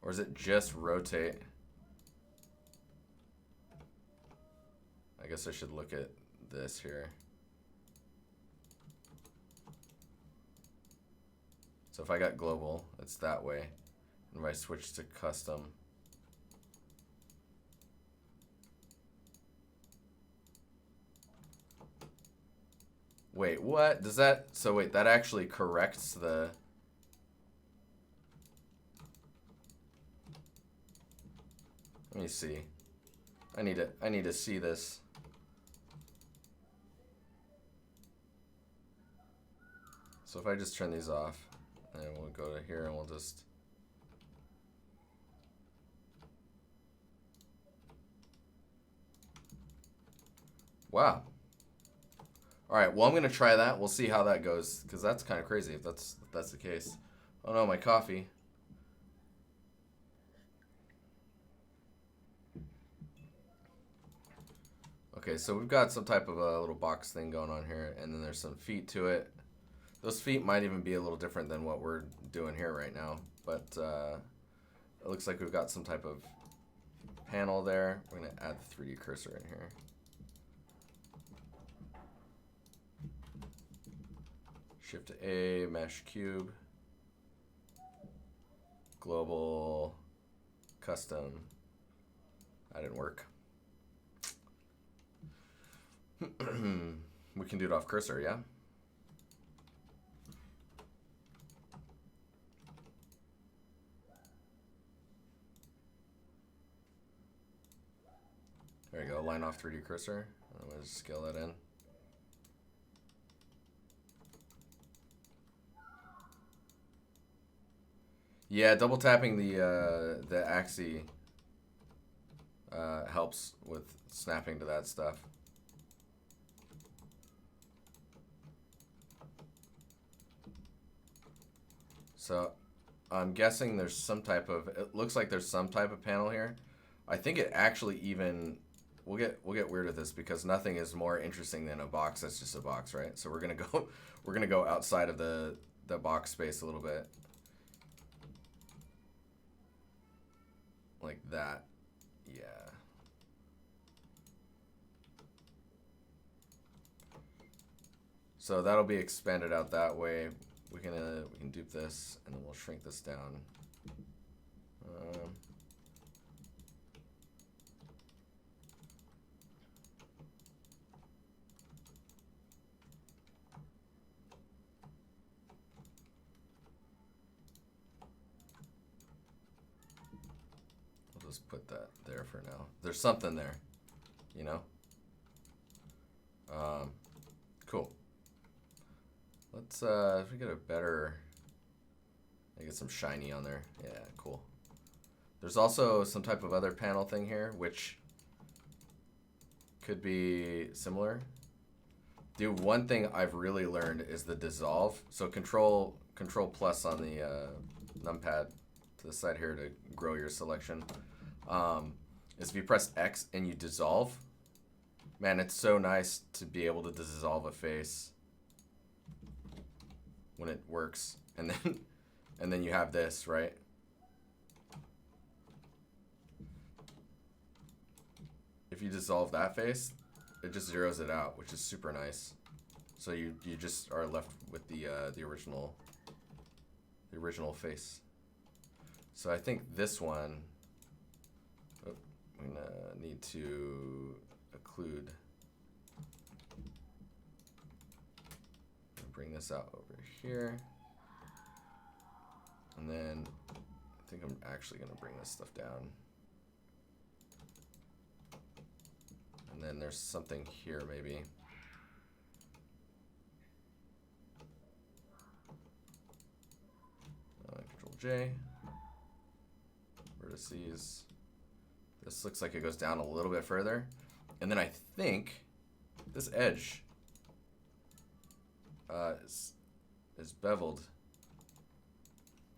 Or does it just rotate? I guess I should look at this here. So if I got global, it's that way. And if I switch to custom, wait, what? Does that, so wait, that actually corrects the, let me see. I need to see this. So if I just turn these off, and we'll go to here and we'll just, wow. All right, well, I'm gonna try that. We'll see how that goes, because that's kind of crazy if that's the case. Oh no, my coffee. Okay, so we've got some type of a little box thing going on here, and then there's some feet to it. Those feet might even be a little different than what we're doing here right now, but it looks like we've got some type of panel there. We're gonna add the 3D cursor in here. Shift A, mesh cube, global, custom. That didn't work. We can do it off cursor, yeah? There you go, line off 3D cursor. I'm gonna scale that in. Yeah, double tapping the axis helps with snapping to that stuff. So I'm guessing there's some type of, it looks like there's some type of panel here. I think it actually even, we'll get weird with this because nothing is more interesting than a box that's just a box, right? So we're gonna go outside of the box space a little bit. Like that. Yeah. So that'll be expanded out that way. we can dupe this, and then we'll shrink this down. We'll just put that there for now. There's something there, you know? Cool. Let's, if we get a better, I get some shiny on there. Yeah, cool. There's also some type of other panel thing here, which could be similar. Dude, one thing I've really learned is the dissolve. So control plus on the numpad to the side here to grow your selection. Is if you press X and you dissolve, man, it's so nice to be able to dissolve a face when it works. And then you have this, right? If you dissolve that face, it just zeroes it out, which is super nice. So you just are left with the original face. So I think this one, I'm gonna need to occlude. Bring this out over here, and then I think I'm actually gonna bring this stuff down. And then there's something here maybe. Control J. Vertices. This looks like it goes down a little bit further. And then I think this edge is beveled.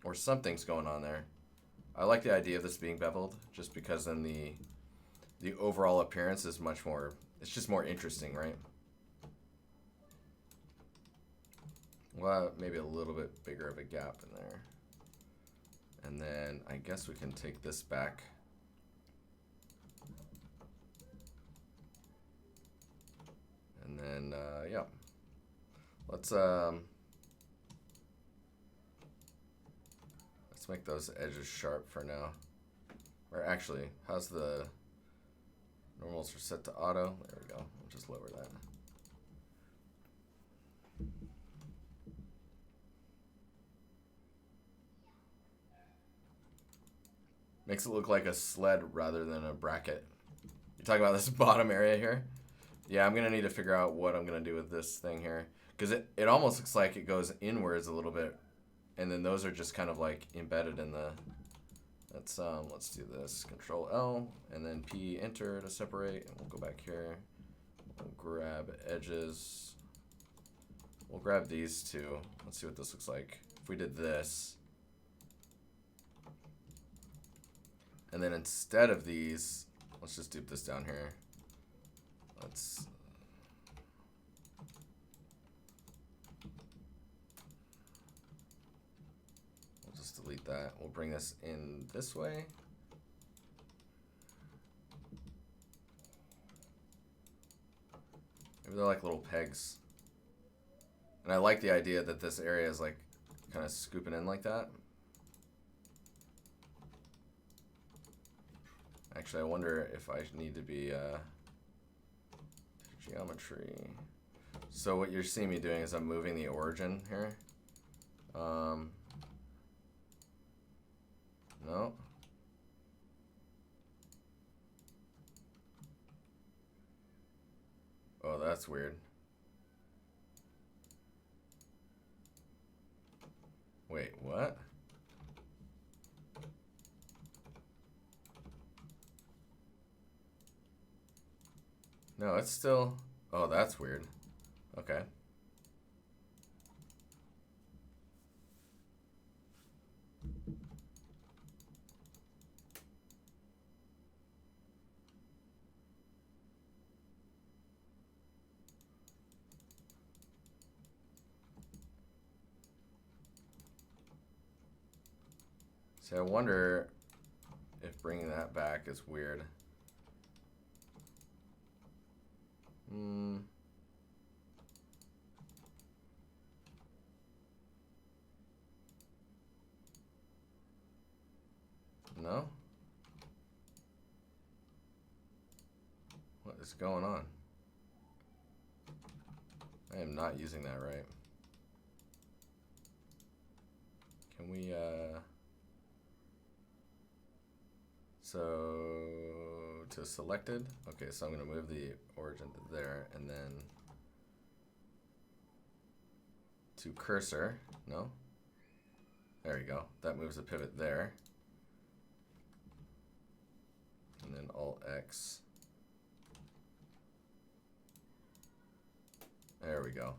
Or something's going on there. I like the idea of this being beveled just because then the overall appearance is much more, it's just more interesting, right? Well, maybe a little bit bigger of a gap in there. And then I guess we can take this back. And then, yeah. Let's make those edges sharp for now. Or actually, how's the normals are set to auto? There we go. We'll just lower that. Makes it look like a sled rather than a bracket. You're talking about this bottom area here? Yeah, I'm going to need to figure out what I'm going to do with this thing here. Because it almost looks like it goes inwards a little bit. And then those are just kind of like embedded in the... let's do this. Control L and then P, enter to separate. And we'll go back here. We'll grab edges. We'll grab these two. Let's see what this looks like. If we did this. And then instead of these, let's just dupe this down here. Let's we'll just delete that. We'll bring this in this way. Maybe they're like little pegs. And I like the idea that this area is like kind of scooping in like that. Actually, I wonder if I need to be geometry. So what you're seeing me doing is I'm moving the origin here. No. Oh, that's weird. Wait, what? No, it's still... Oh, that's weird. Okay. See, I wonder if bringing that back is weird. No? What is going on? I am not using that right. Can we, so to selected. Okay, so I'm going to move the origin to there, and then to cursor. No? There you go. That moves the pivot there. And then Alt X. There we go.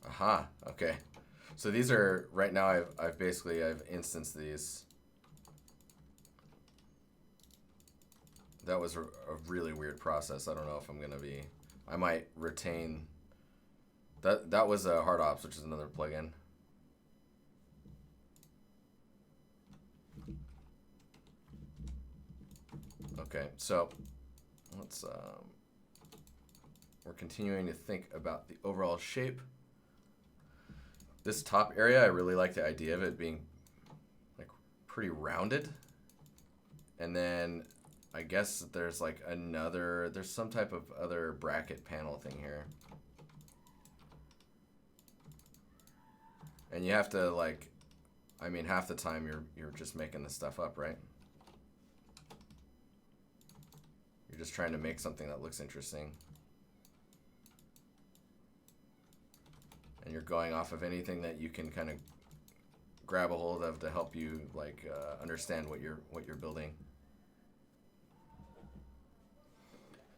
Aha, okay. So these are, right now I've instanced these. That was a really weird process. I don't know if I'm gonna be, I might retain, that was a hard ops, which is another plugin. Okay, so let's, we're continuing to think about the overall shape. This top area, I really like the idea of it being like pretty rounded. And then I guess there's like there's some type of other bracket panel thing here. And you have to like, I mean, half the time you're just making this stuff up, right? You're just trying to make something that looks interesting. And you're going off of anything that you can kind of grab a hold of to help you like understand what you're building.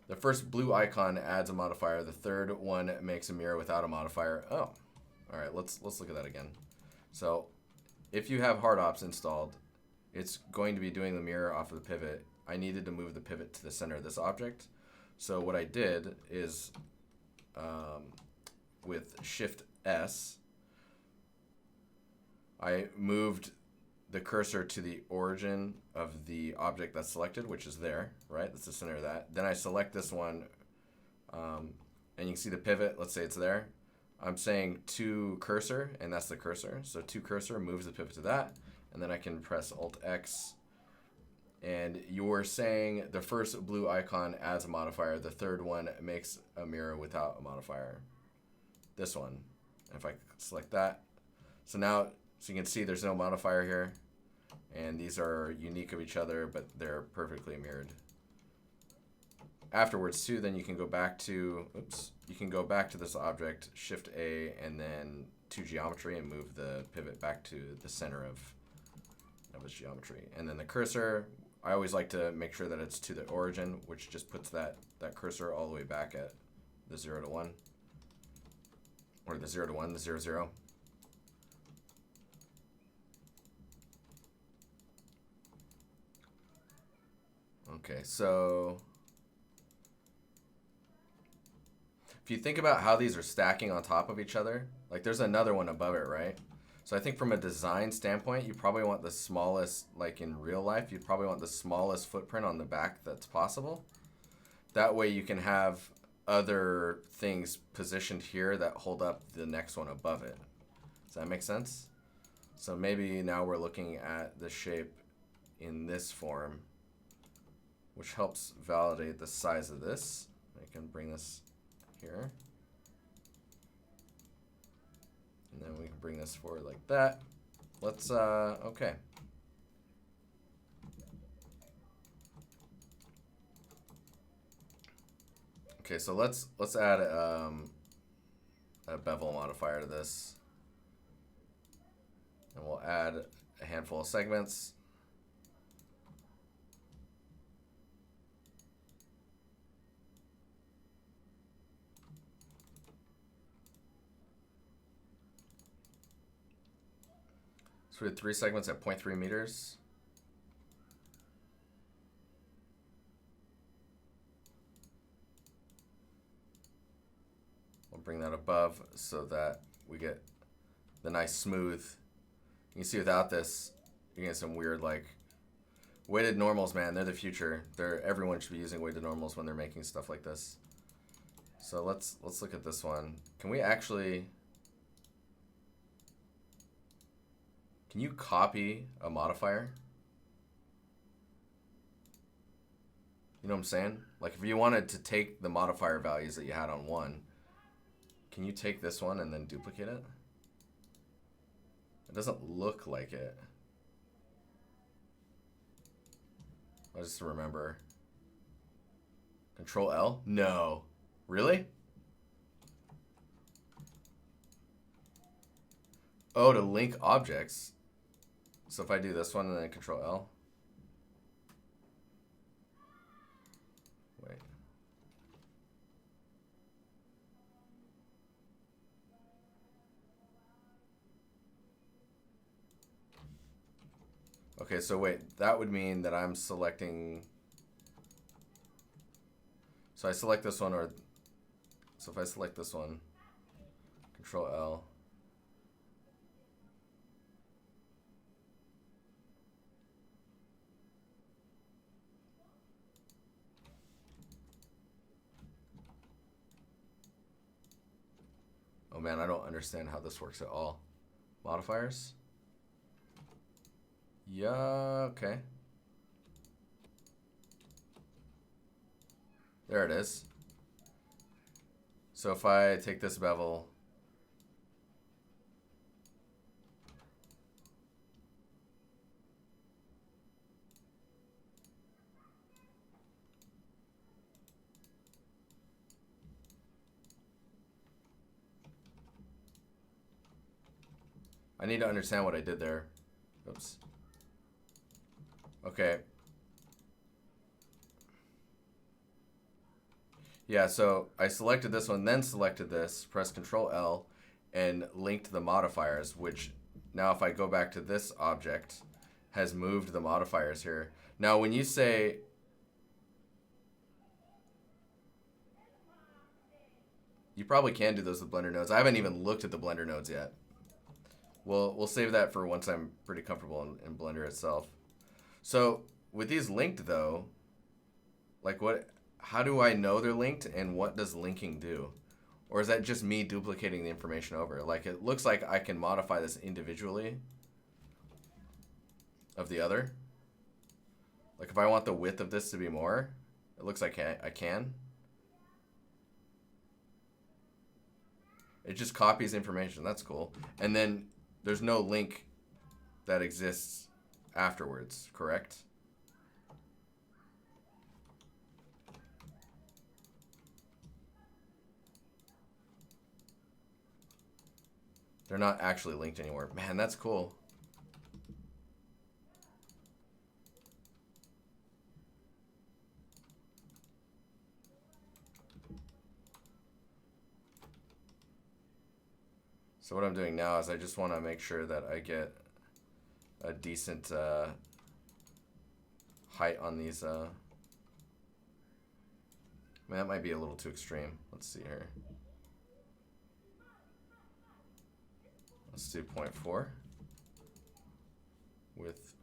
The first blue icon adds a modifier. The third one makes a mirror without a modifier. Oh, all right. Let's look at that again. So, if you have hard ops installed, it's going to be doing the mirror off of the pivot. I needed to move the pivot to the center of this object. So what I did is with Shift S, I moved the cursor to the origin of the object that's selected, which is there, right? That's the center of that. Then I select this one, and you can see the pivot. Let's say it's there. I'm saying to cursor, and that's the cursor. So to cursor moves the pivot to that, and then I can press Alt X. And you're saying the first blue icon adds a modifier. The third one makes a mirror without a modifier. This one. If I select that. So now, so you can see there's no modifier here. And these are unique of each other, but they're perfectly mirrored. Afterwards too, then you can go back to, you can go back to this object, Shift A, and then to geometry and move the pivot back to the center of its geometry. And then the cursor, I always like to make sure that it's to the origin, which just puts that cursor all the way back at the 0 to 1. Or the 0 to 1, the 0, 0. Okay, so if you think about how these are stacking on top of each other, like there's another one above it, right? So I think from a design standpoint, you probably want the smallest, like in real life, you'd probably want the smallest footprint on the back that's possible. That way you can have other things positioned here that hold up the next one above it. Does that make sense? So maybe now we're looking at the shape in this form, which helps validate the size of this. I can bring this here. And then we can bring this forward like that. Let's, okay. Okay, so let's add a bevel modifier to this. And we'll add a handful of segments. So we had 3 segments at 0.3 meters. We'll bring that above so that we get the nice smooth. You can see without this, you get some weird like weighted normals, man. They're the future. Everyone should be using weighted normals when they're making stuff like this. So let's look at this one. Can we actually, can you copy a modifier? You know what I'm saying? Like if you wanted to take the modifier values that you had on one, can you take this one and then duplicate it? It doesn't look like it. I just remember. Control L? No. Really? Oh, to link objects. So if I do this one and then Control L. Wait. Okay, so wait, that would mean that I'm selecting. So I select this one, or so if I select this one, Control L. Oh man, I don't understand how this works at all. Modifiers? Yeah, okay. There it is. So if I take this bevel, I need to understand what I did there. Oops. Okay. Yeah, so I selected this one, then selected this, press Control L, and linked the modifiers, which now if I go back to this object, has moved the modifiers here. Now when you say, you probably can do those with Blender nodes. I haven't even looked at the Blender nodes yet. We'll save that for once I'm pretty comfortable in Blender itself. So with these linked though, like how do I know they're linked and what does linking do? Or is that just me duplicating the information over? Like it looks like I can modify this individually of the other. Like if I want the width of this to be more, it looks like I can. It just copies information. That's cool. And then there's no link that exists afterwards, correct? They're not actually linked anymore. Man, that's cool. So what I'm doing now is I just want to make sure that I get a decent height on these. Man, that might be a little too extreme. Let's see here. Let's do 0.4 with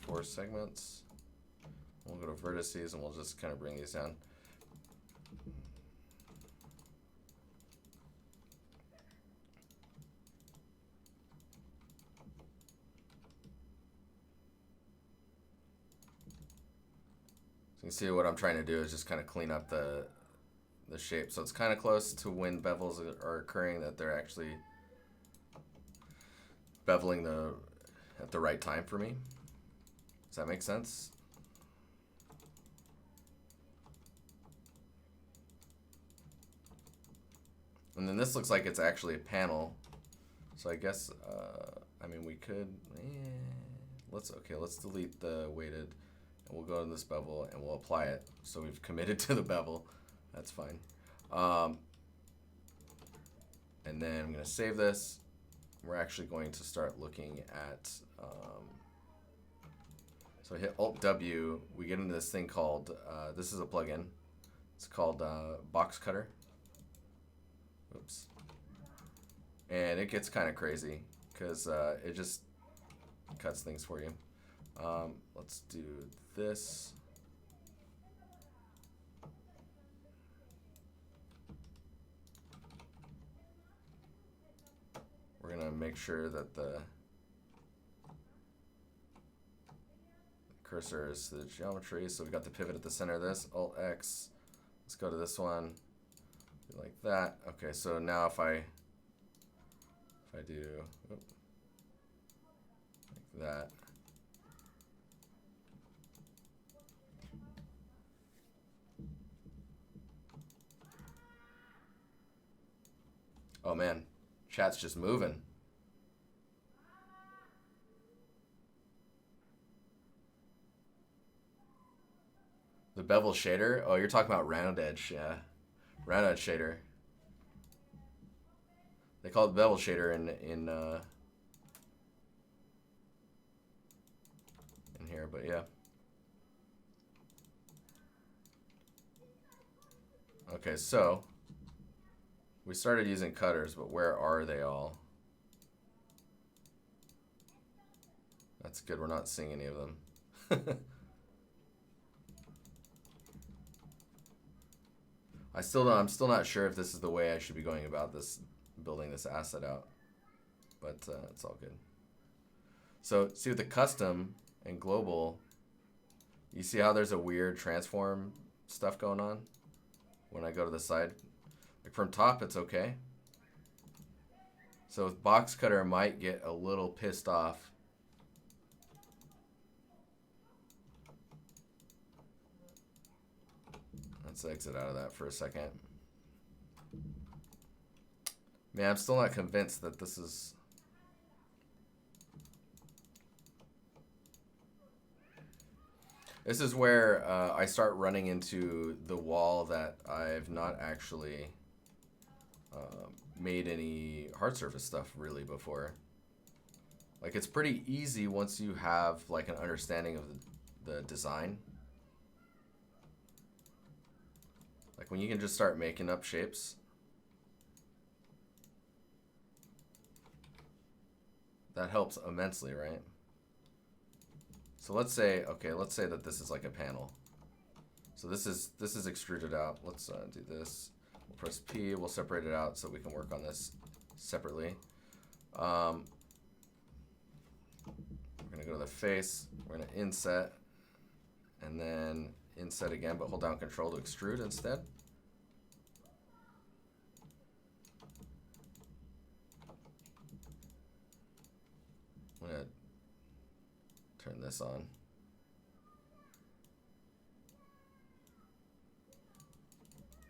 4 segments. We'll go to vertices and we'll just kind of bring these down. So you can see what I'm trying to do is just kind of clean up the shape. So it's kind of close to when bevels are occurring that they're actually beveling at the right time for me. Does that make sense? And then this looks like it's actually a panel. So I guess, I mean, we could, let's delete the weighted. And we'll go to this bevel and we'll apply it. So we've committed to the bevel. That's fine. And then I'm going to save this. We're actually going to start looking at, so I hit Alt-W, we get into this thing called, this is a plugin. It's called Box Cutter. Oops. And it gets kind of crazy because it just cuts things for you. Let's do this. make sure that the cursor is to the geometry. So we got the pivot at the center of this. Alt X. Let's go to this one. Do like that. Okay, so now if I do like that. Oh man, chat's just moving. The bevel shader? Oh, you're talking about round edge, yeah. Round edge shader. They call it bevel shader in here, but yeah. Okay, so we started using cutters, but where are they all? That's good, we're not seeing any of them. I'm still not sure if this is the way I should be going about this, building this asset out, but it's all good. So see with the custom and global, you see how there's a weird transform stuff going on when I go to the side? Like from top, it's okay. So with box cutter, I might get a little pissed off. Let's exit out of that for a second. Man, I'm still not convinced that this is... This is where I start running into the wall that I've not actually made any hard surface stuff really before. Like, it's pretty easy once you have like an understanding of the design. Like when you can just start making up shapes. That helps immensely, right? So let's say, okay, let's say that this is like a panel. So this is extruded out. Let's do this. We'll press P. We'll separate it out so we can work on this separately. We're gonna go to the face. We're gonna inset, and then inset again, but hold down Control to extrude instead. I'm gonna turn this on.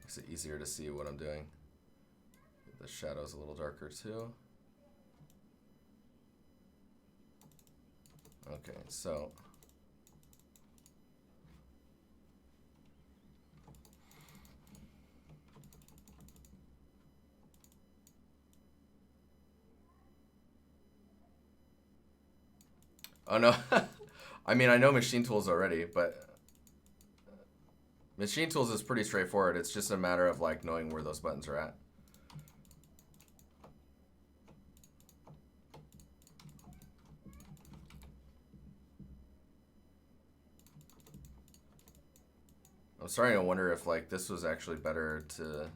Makes it easier to see what I'm doing. The shadow's a little darker too. Okay, so oh no. I mean, I know machine tools already, but machine tools is pretty straightforward. It's just a matter of like knowing where those buttons are at. I'm starting to wonder if like this was actually better to...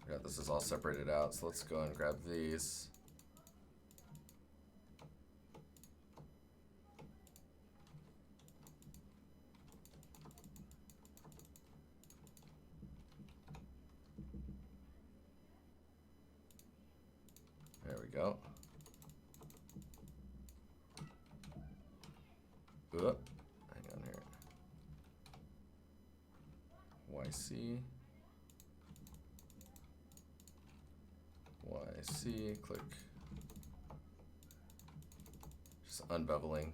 Yeah, this is all separated out, so let's go and grab these. There we go. Oop. Hang on here. YC. YC. Click. Just unbeveling.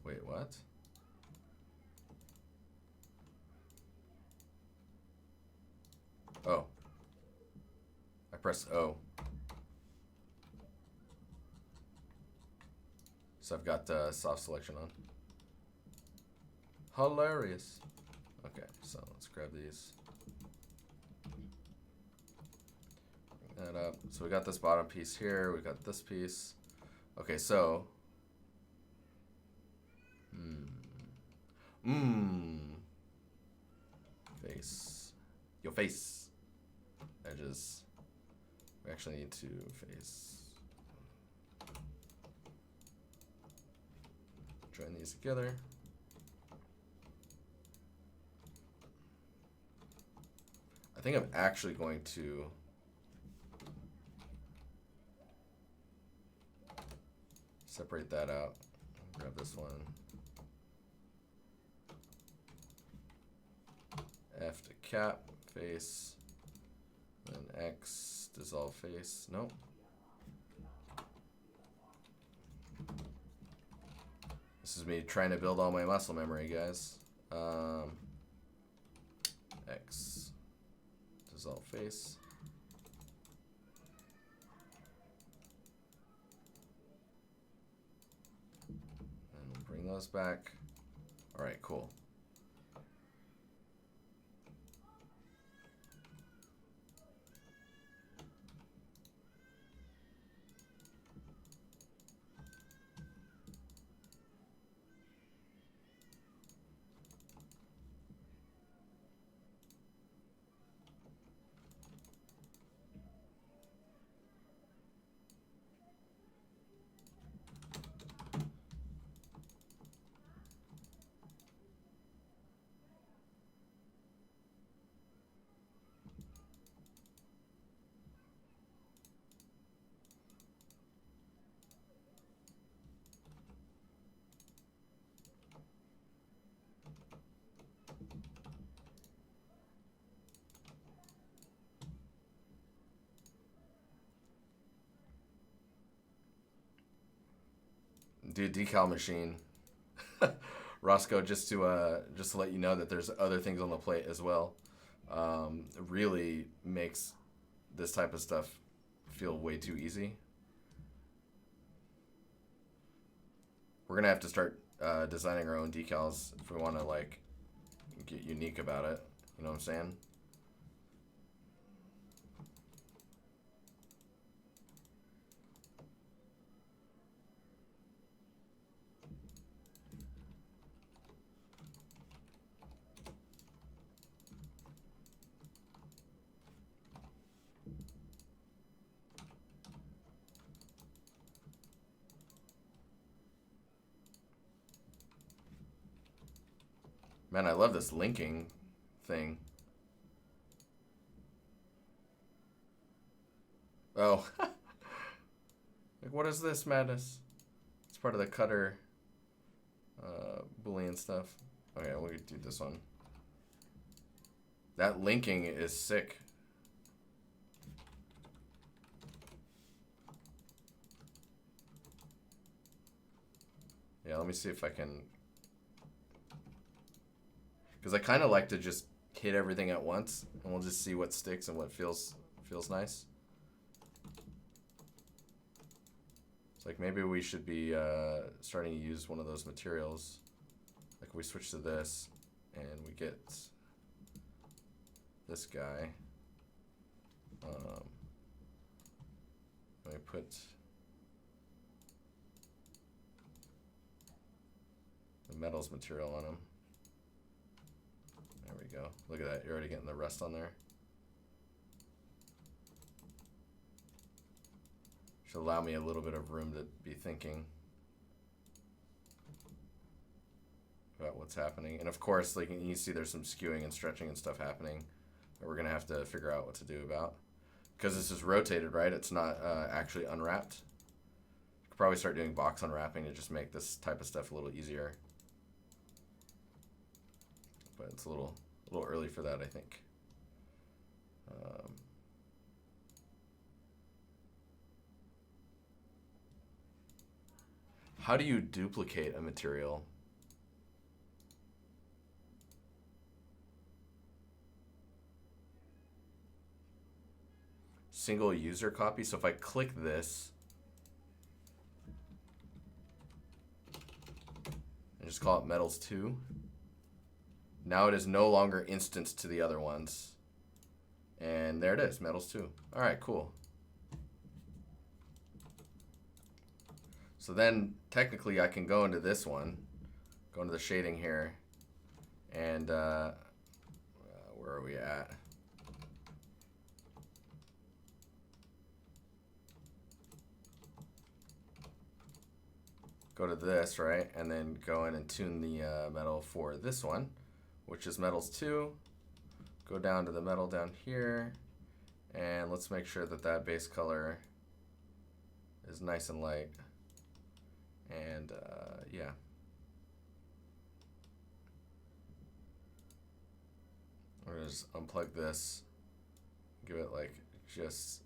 Wait, what? Oh. I pressed O. So I've got soft selection on. Hilarious. Okay, so let's grab these. Bring that up. So we got this bottom piece here. We got this piece. Okay, so. Face. Your face. Edges. We actually need to face. Join these together. I think I'm actually going to separate that out. Grab this one. F to cap, face, then X, dissolve face. Nope. This is me trying to build all my muscle memory, guys. X, dissolve face. And bring those back. All right, cool. Dude, decal machine. Roscoe, just to let you know that there's other things on the plate as well. It really makes this type of stuff feel way too easy. We're gonna have to start designing our own decals if we want to like get unique about it. You know what I'm saying? Man, I love this linking thing. Oh. Like, what is this madness? It's part of the cutter Boolean stuff. Okay, we'll do this one. That linking is sick. Yeah, let me see if I can... Because I kind of like to just hit everything at once, and we'll just see what sticks and what feels nice. It's like maybe we should be starting to use one of those materials. Like we switch to this, and we get this guy. Let me put the metals material on him. There we go. Look at that. You're already getting the rust on there. Should allow me a little bit of room to be thinking about what's happening. And of course, like you see there's some skewing and stretching and stuff happening that we're going to have to figure out what to do about. Because this is rotated, right? It's not actually unwrapped. Could probably start doing box unwrapping to just make this type of stuff a little easier. But it's a little early for that, I think. How do you duplicate a material? Single user copy. So if I click this and just call it metals 2, now it is no longer instanced to the other ones. And there it is, metals 2. All right, cool. So then technically I can go into this one, go into the shading here, and where are we at? Go to this, right? And then go in and tune the metal for this one, which is metals 2. Go down to the metal down here, and let's make sure that that base color is nice and light. And yeah. We're gonna just unplug this, give it like just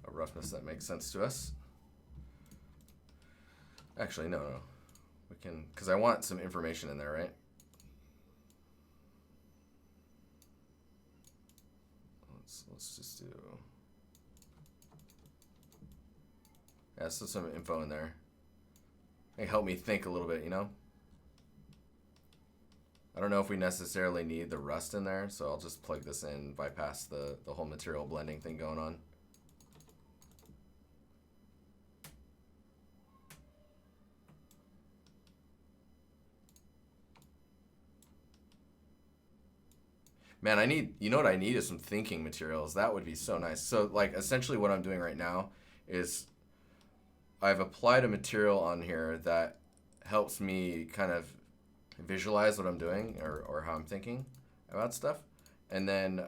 a roughness that makes sense to us. Actually, no. We can, because I want some information in there, right? Let's just do, yeah, so some info in there. They help me think a little bit, you know? I don't know if we necessarily need the rust in there, so I'll just plug this in, bypass the whole material blending thing going on. Man, I need, you know what I need is some thinking materials. That would be so nice. So like essentially what I'm doing right now is I've applied a material on here that helps me kind of visualize what I'm doing or how I'm thinking about stuff. And then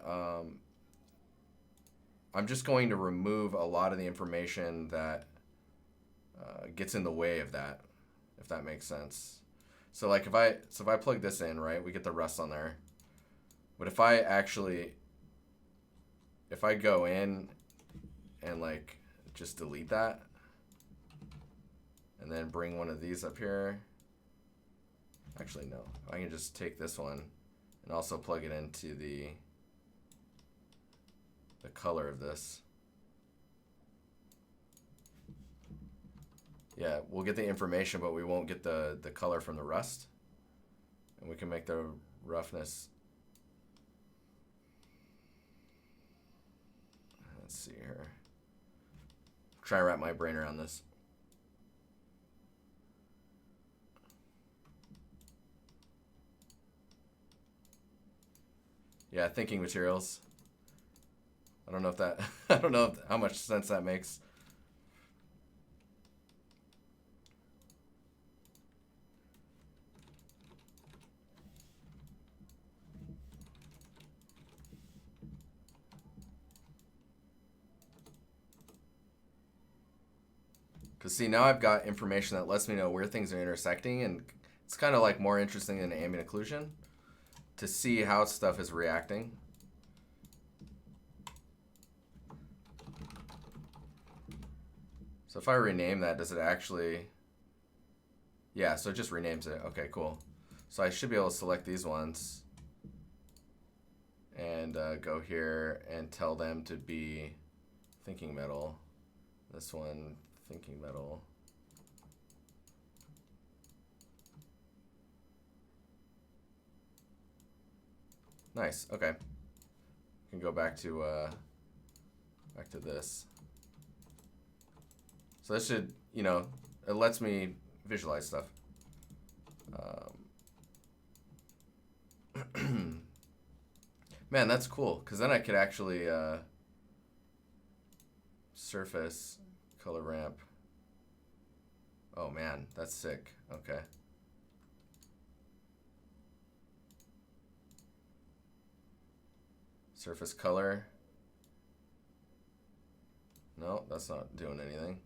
I'm just going to remove a lot of the information that gets in the way of that, if that makes sense. So like if I plug this in, right, we get the rust on there. But if I go in and like just delete that and then bring one of these up here, actually no, I can just take this one and also plug it into the color of this. Yeah, we'll get the information, but we won't get the color from the rust. And we can make the roughness. Let's see here. Try to wrap my brain around this. Yeah, thinking materials. I don't know if that, I don't know how much sense that makes. Because see, now I've got information that lets me know where things are intersecting, and it's kind of like more interesting than ambient occlusion to see how stuff is reacting. So if I rename that, does it actually, yeah, so it just renames it. Okay, cool. So I should be able to select these ones and go here and tell them to be thinking metal. This one, thinking metal. Nice. Okay. We can go back to this. So this should, you know, it lets me visualize stuff. Man, that's cool, because then I could actually surface color ramp. Oh man, that's sick. Okay. Surface color. No, that's not doing anything.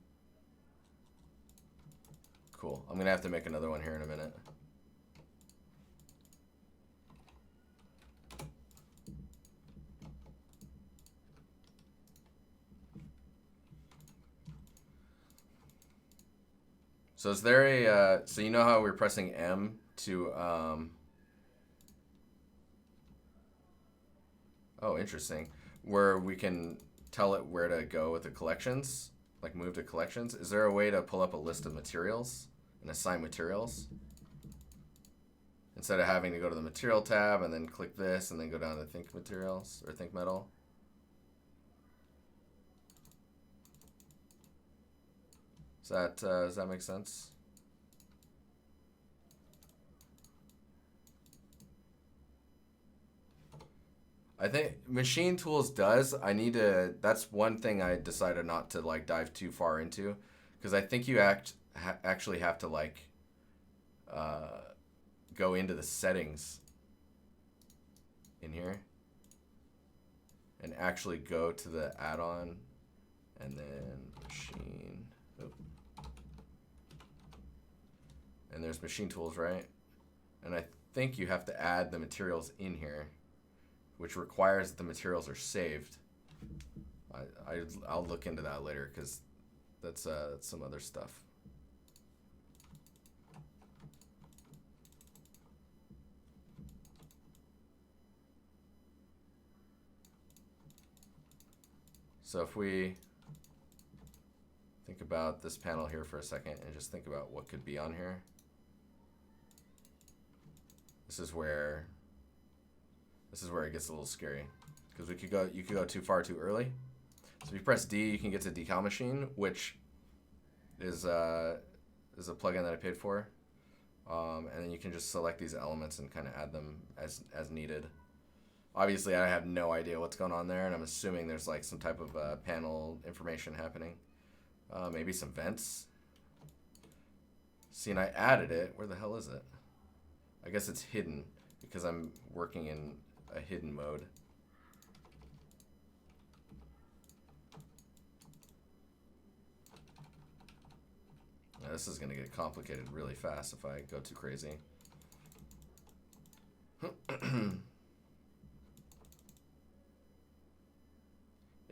Cool. I'm gonna have to make another one here in a minute. So is there a, so you know how we're pressing M to, oh, interesting, where we can tell it where to go with the collections, like move to collections. Is there a way to pull up a list of materials and assign materials? Instead of having to go to the material tab and then click this and then go down to think materials or think metal. Does that make sense? I think machine tools does. That's one thing I decided not to like dive too far into, because I think you actually have to like go into the settings in here and actually go to the add-on and then machine. And there's machine tools, right? And I think you have to add the materials in here, which requires that the materials are saved. I'll look into that later because that's some other stuff. So if we think about this panel here for a second and just think about what could be on here. This is where it gets a little scary, because you could go too far too early. So if you press D, you can get to decal machine, which is a plugin that I paid for, and then you can just select these elements and kind of add them as needed. Obviously, I have no idea what's going on there, and I'm assuming there's like some type of panel information happening. Maybe some vents. See, and I added it. Where the hell is it? I guess it's hidden because I'm working in a hidden mode. Now, this is going to get complicated really fast if I go too crazy.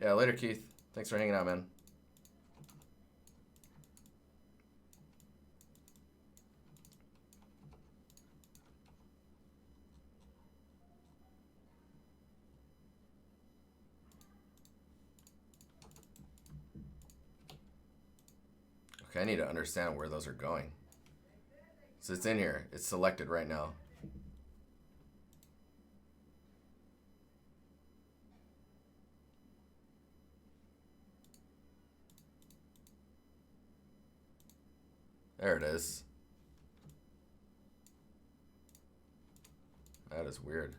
Yeah, later, Keith. Thanks for hanging out, man. Okay, I need to understand where those are going. So it's in here. It's selected right now. There it is. That is weird.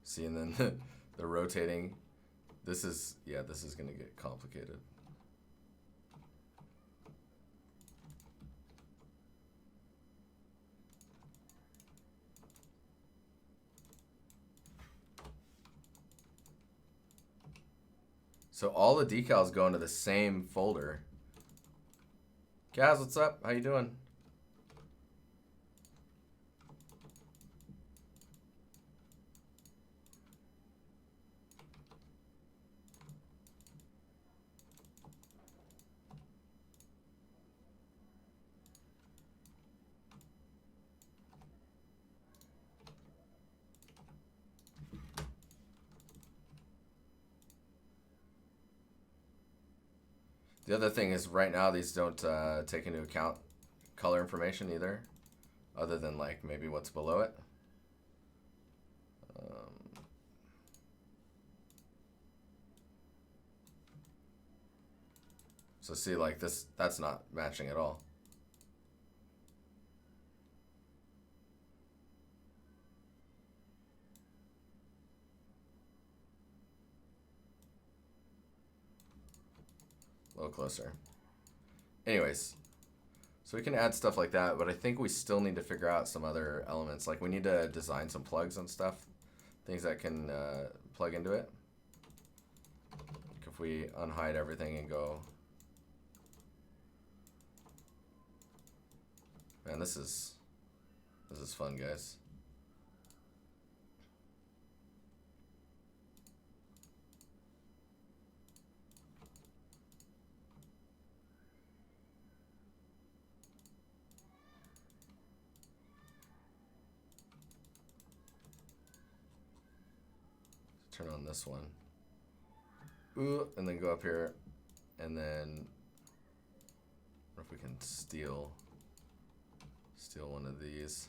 See, and then the rotating. This is going to get complicated. So all the decals go into the same folder. Kaz, what's up? How you doing? The other thing is right now these don't take into account color information either, other than like maybe what's below it. So see, like this, that's not matching at all. A little closer. Anyways, so we can add stuff like that, but I think we still need to figure out some other elements. Like we need to design some plugs and stuff, things that can plug into it. Like if we unhide everything and go, man, this is fun, guys. Turn on this one. Ooh, and then go up here, and then what if we can steal one of these?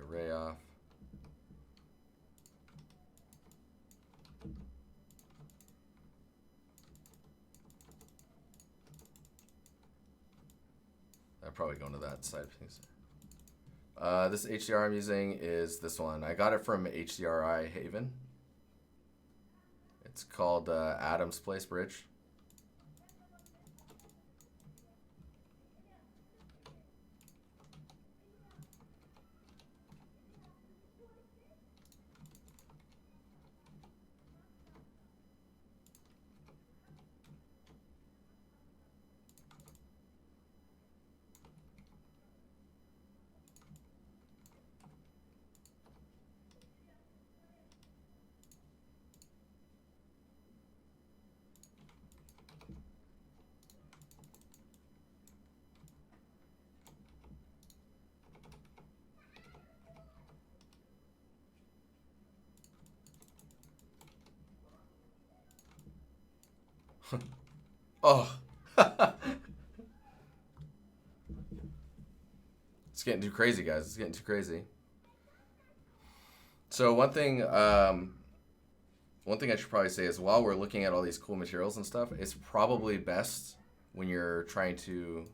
array off. I'm probably going to that side piece. This HDR I'm using is this one. I got it from HDRI Haven. It's called Adam's Place Bridge. Oh. It's getting too crazy, guys. It's getting too crazy. So one thing I should probably say is while we're looking at all these cool materials and stuff, it's probably best when you're trying to,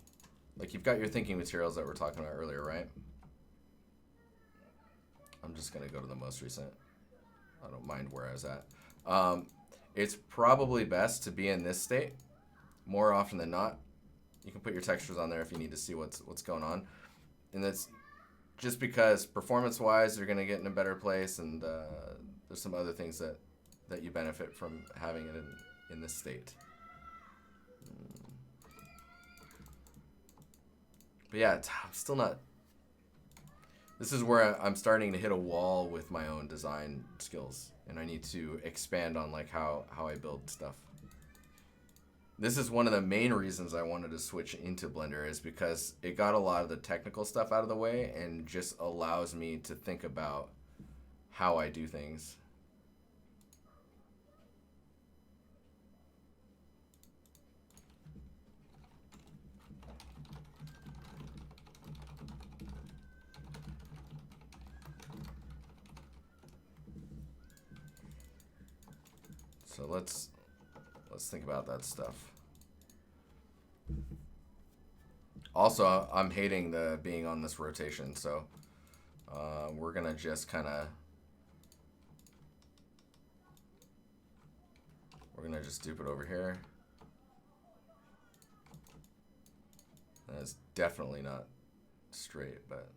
like, you've got your thinking materials that we're talking about earlier, right? I'm just going to go to the most recent. I don't mind where I was at. It's probably best to be in this state more often than not. You can put your textures on there if you need to see what's going on. And that's just because performance-wise, you're going to get in a better place, and there's some other things that you benefit from having it in this state. But yeah, I'm still not... This is where I'm starting to hit a wall with my own design skills, and I need to expand on like how I build stuff. This is one of the main reasons I wanted to switch into Blender, is because it got a lot of the technical stuff out of the way and just allows me to think about how I do things. So let's think about that stuff. Also, I'm hating the being on this rotation, so we're gonna just kind of dupe it over here. And it's definitely not straight, but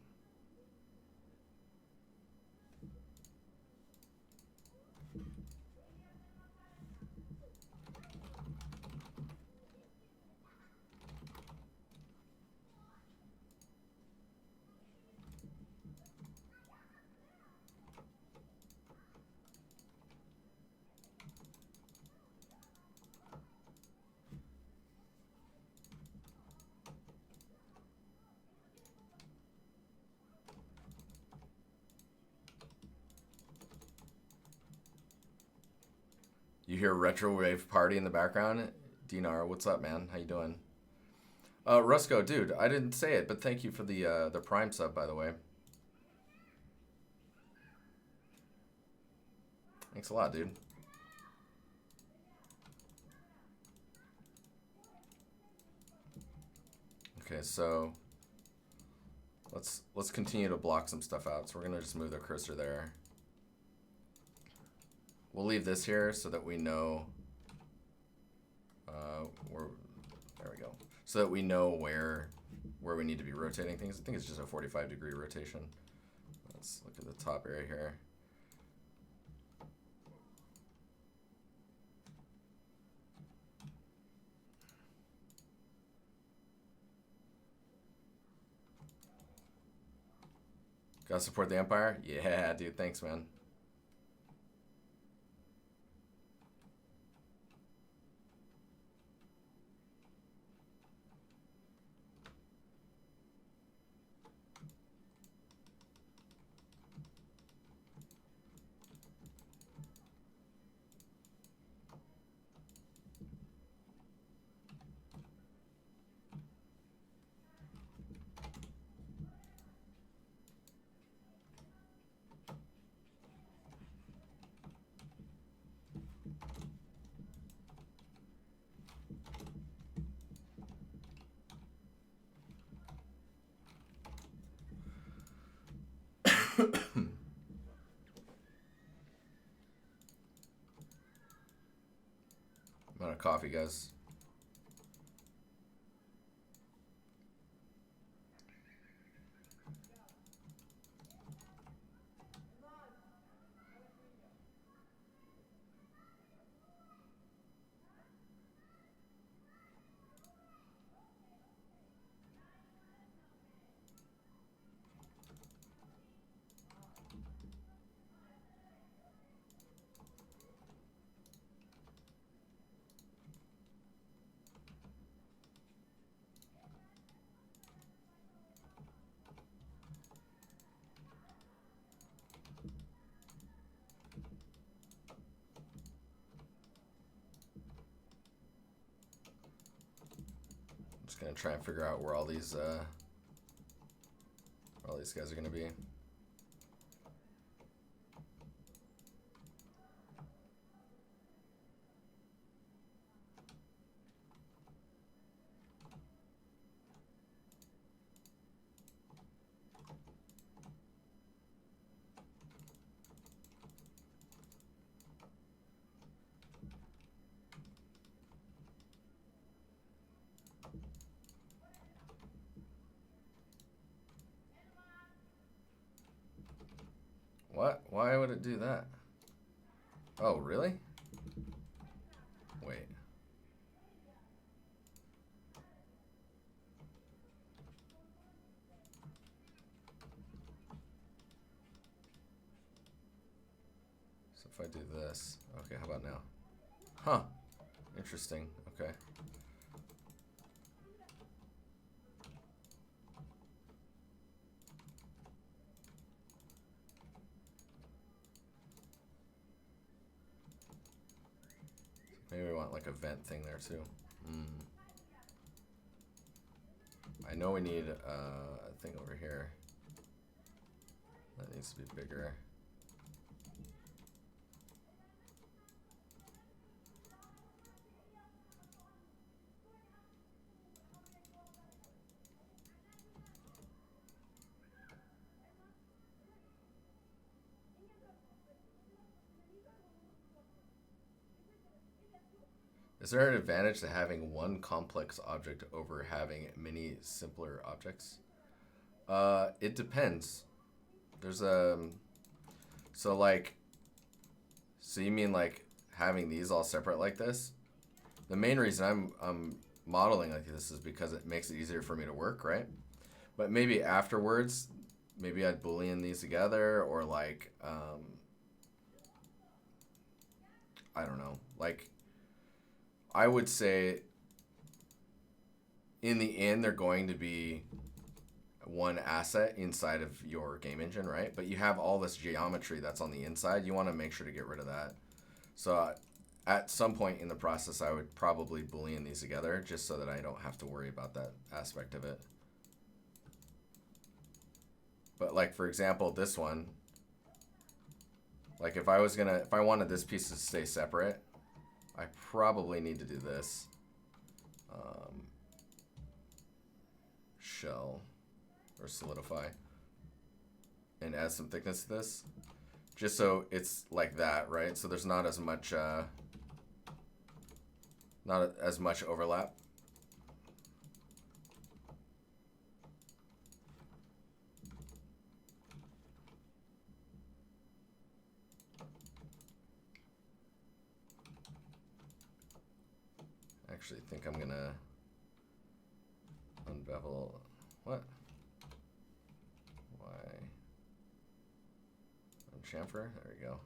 you hear retro wave party in the background. Dinar, what's up, man? How you doing? Rusco, dude, I didn't say it, but thank you for the Prime sub, by the way. Thanks a lot, dude. Okay, so let's continue to block some stuff out. So we're gonna just move the cursor there. We'll leave this here so that we know there we go. So that we know where we need to be rotating things. I think it's just a 45-degree rotation. Let's look at the top area here. Gotta support the Empire? Yeah, dude, thanks, man. I'm out of coffee, guys. Just gonna try and figure out where all these guys are gonna be. What? Why would it do that? Oh, really? Wait. So if I do this, okay, how about now? Huh. Interesting. Okay. Maybe we want like a vent thing there too. I know we need a thing over here. That needs to be bigger. Is there an advantage to having one complex object over having many simpler objects? It depends. There's so you mean like having these all separate like this? The main reason I'm modeling like this is because it makes it easier for me to work, right? But maybe afterwards, maybe I'd Boolean these together, or like I don't know, like. I would say in the end, they're going to be one asset inside of your game engine, right? But you have all this geometry that's on the inside. You want to make sure to get rid of that. So at some point in the process, I would probably Boolean these together just so that I don't have to worry about that aspect of it. But like, for example, this one, like if I wanted this piece to stay separate, I probably need to do this. Shell or solidify and add some thickness to this just so it's like that, right? So there's not as much overlap. I actually think I'm gonna unbevel. What? Why? Unchamfer? There we go.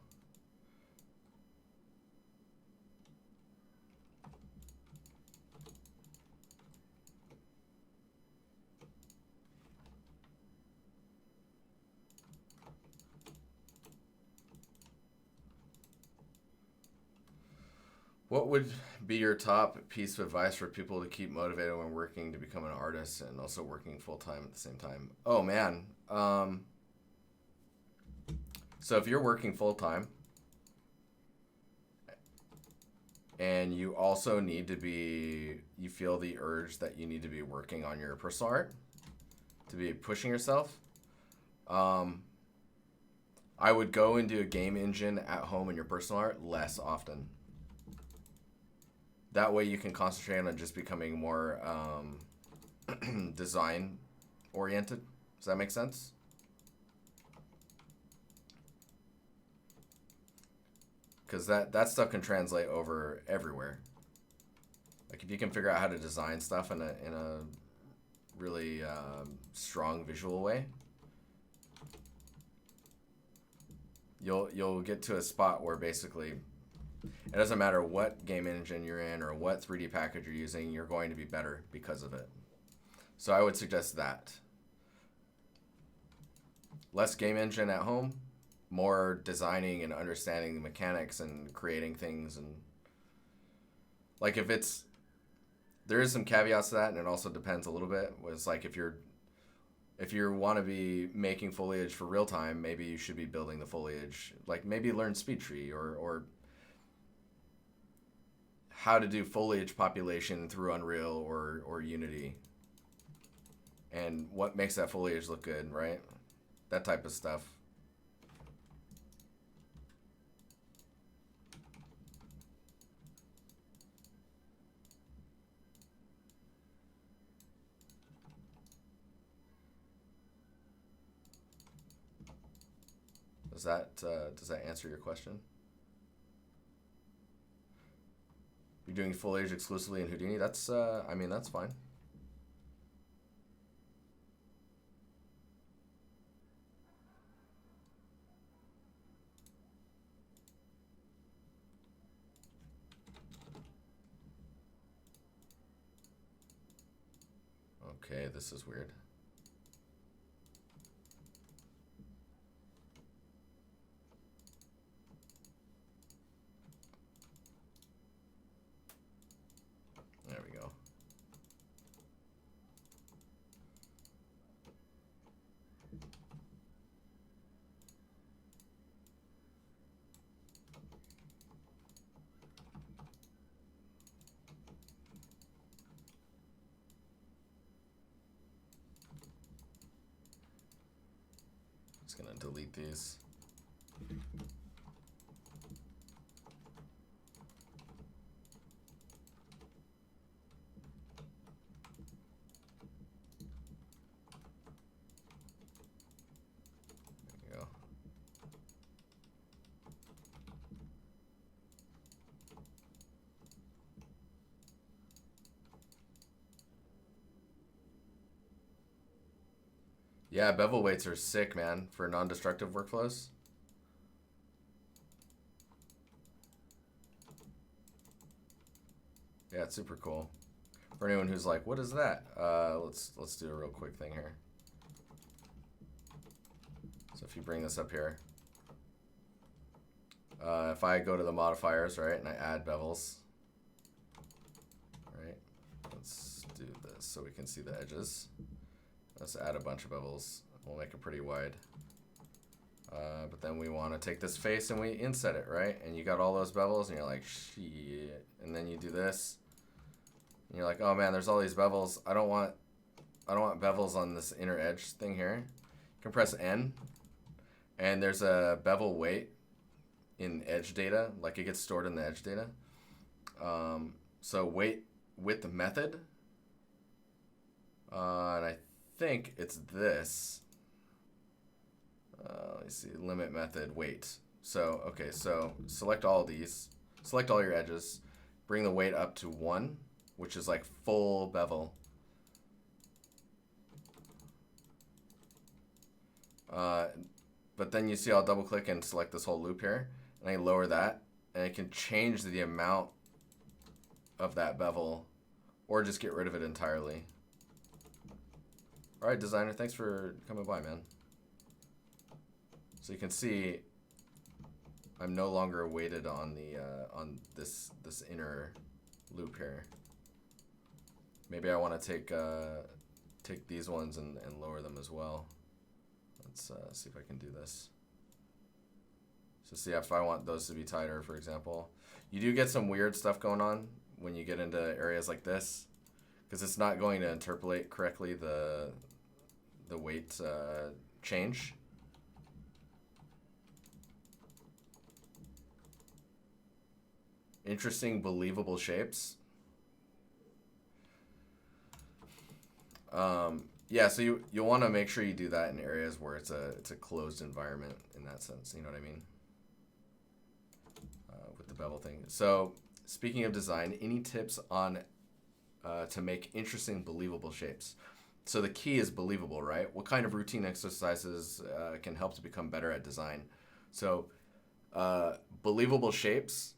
What would be your top piece of advice for people to keep motivated when working to become an artist and also working full-time at the same time? Oh, man. So if you're working full-time and you also need to be, you feel the urge that you need to be working on your personal art, to be pushing yourself, I would go and do a game engine at home in your personal art less often. That way you can concentrate on just becoming more design oriented. Does that make sense? Because that stuff can translate over everywhere. Like if you can figure out how to design stuff in a really strong visual way, you'll get to a spot where basically it doesn't matter what game engine you're in or what 3D package you're using, you're going to be better because of it. So I would suggest that. Less game engine at home, more designing and understanding the mechanics and creating things. And like if it's, there is some caveats to that, and it also depends a little bit. It's like if you want to be making foliage for real time, maybe you should be building the foliage. Like maybe learn SpeedTree or how to do foliage population through Unreal or Unity. And what makes that foliage look good, right? That type of stuff. Does that answer your question? You're doing foliage exclusively in Houdini? That's I mean, that's fine. Okay, this is weird. There we go. Just gonna delete these. Yeah, bevel weights are sick, man, for non-destructive workflows. Yeah, it's super cool. For anyone who's like, what is that? Let's do a real quick thing here. So if you bring this up here, if I go to the modifiers, right, and I add bevels, right, let's do this so we can see the edges. Let's add a bunch of bevels. We'll make it pretty wide. But then we want to take this face and we inset it, right? And you got all those bevels and you're like, shit. And then you do this. And you're like, oh man, there's all these bevels. I don't want bevels on this inner edge thing here. You can press N. And there's a bevel weight in edge data. Like it gets stored in the edge data. So weight width method. And I think it's this. Let me see, limit method, weight. So, okay, so select all these, select all your edges, bring the weight up to 1, which is like full bevel. But then you see I'll double click and select this whole loop here, and I lower that, and I can change the amount of that bevel, or just get rid of it entirely. All right, designer, thanks for coming by, man. So you can see I'm no longer weighted on the on this inner loop here. Maybe I want to take these ones and lower them as well. Let's see if I can do this. So see if I want those to be tighter, for example. You do get some weird stuff going on when you get into areas like this, because it's not going to interpolate correctly the weight change. interesting, believable shapes. Yeah, so you'll want to make sure you do that in areas where it's a closed environment in that sense. You know what I mean? With the bevel thing. So speaking of design, any tips on to make interesting, believable shapes? So the key is believable, right? What kind of routine exercises can help to become better at design? So believable shapes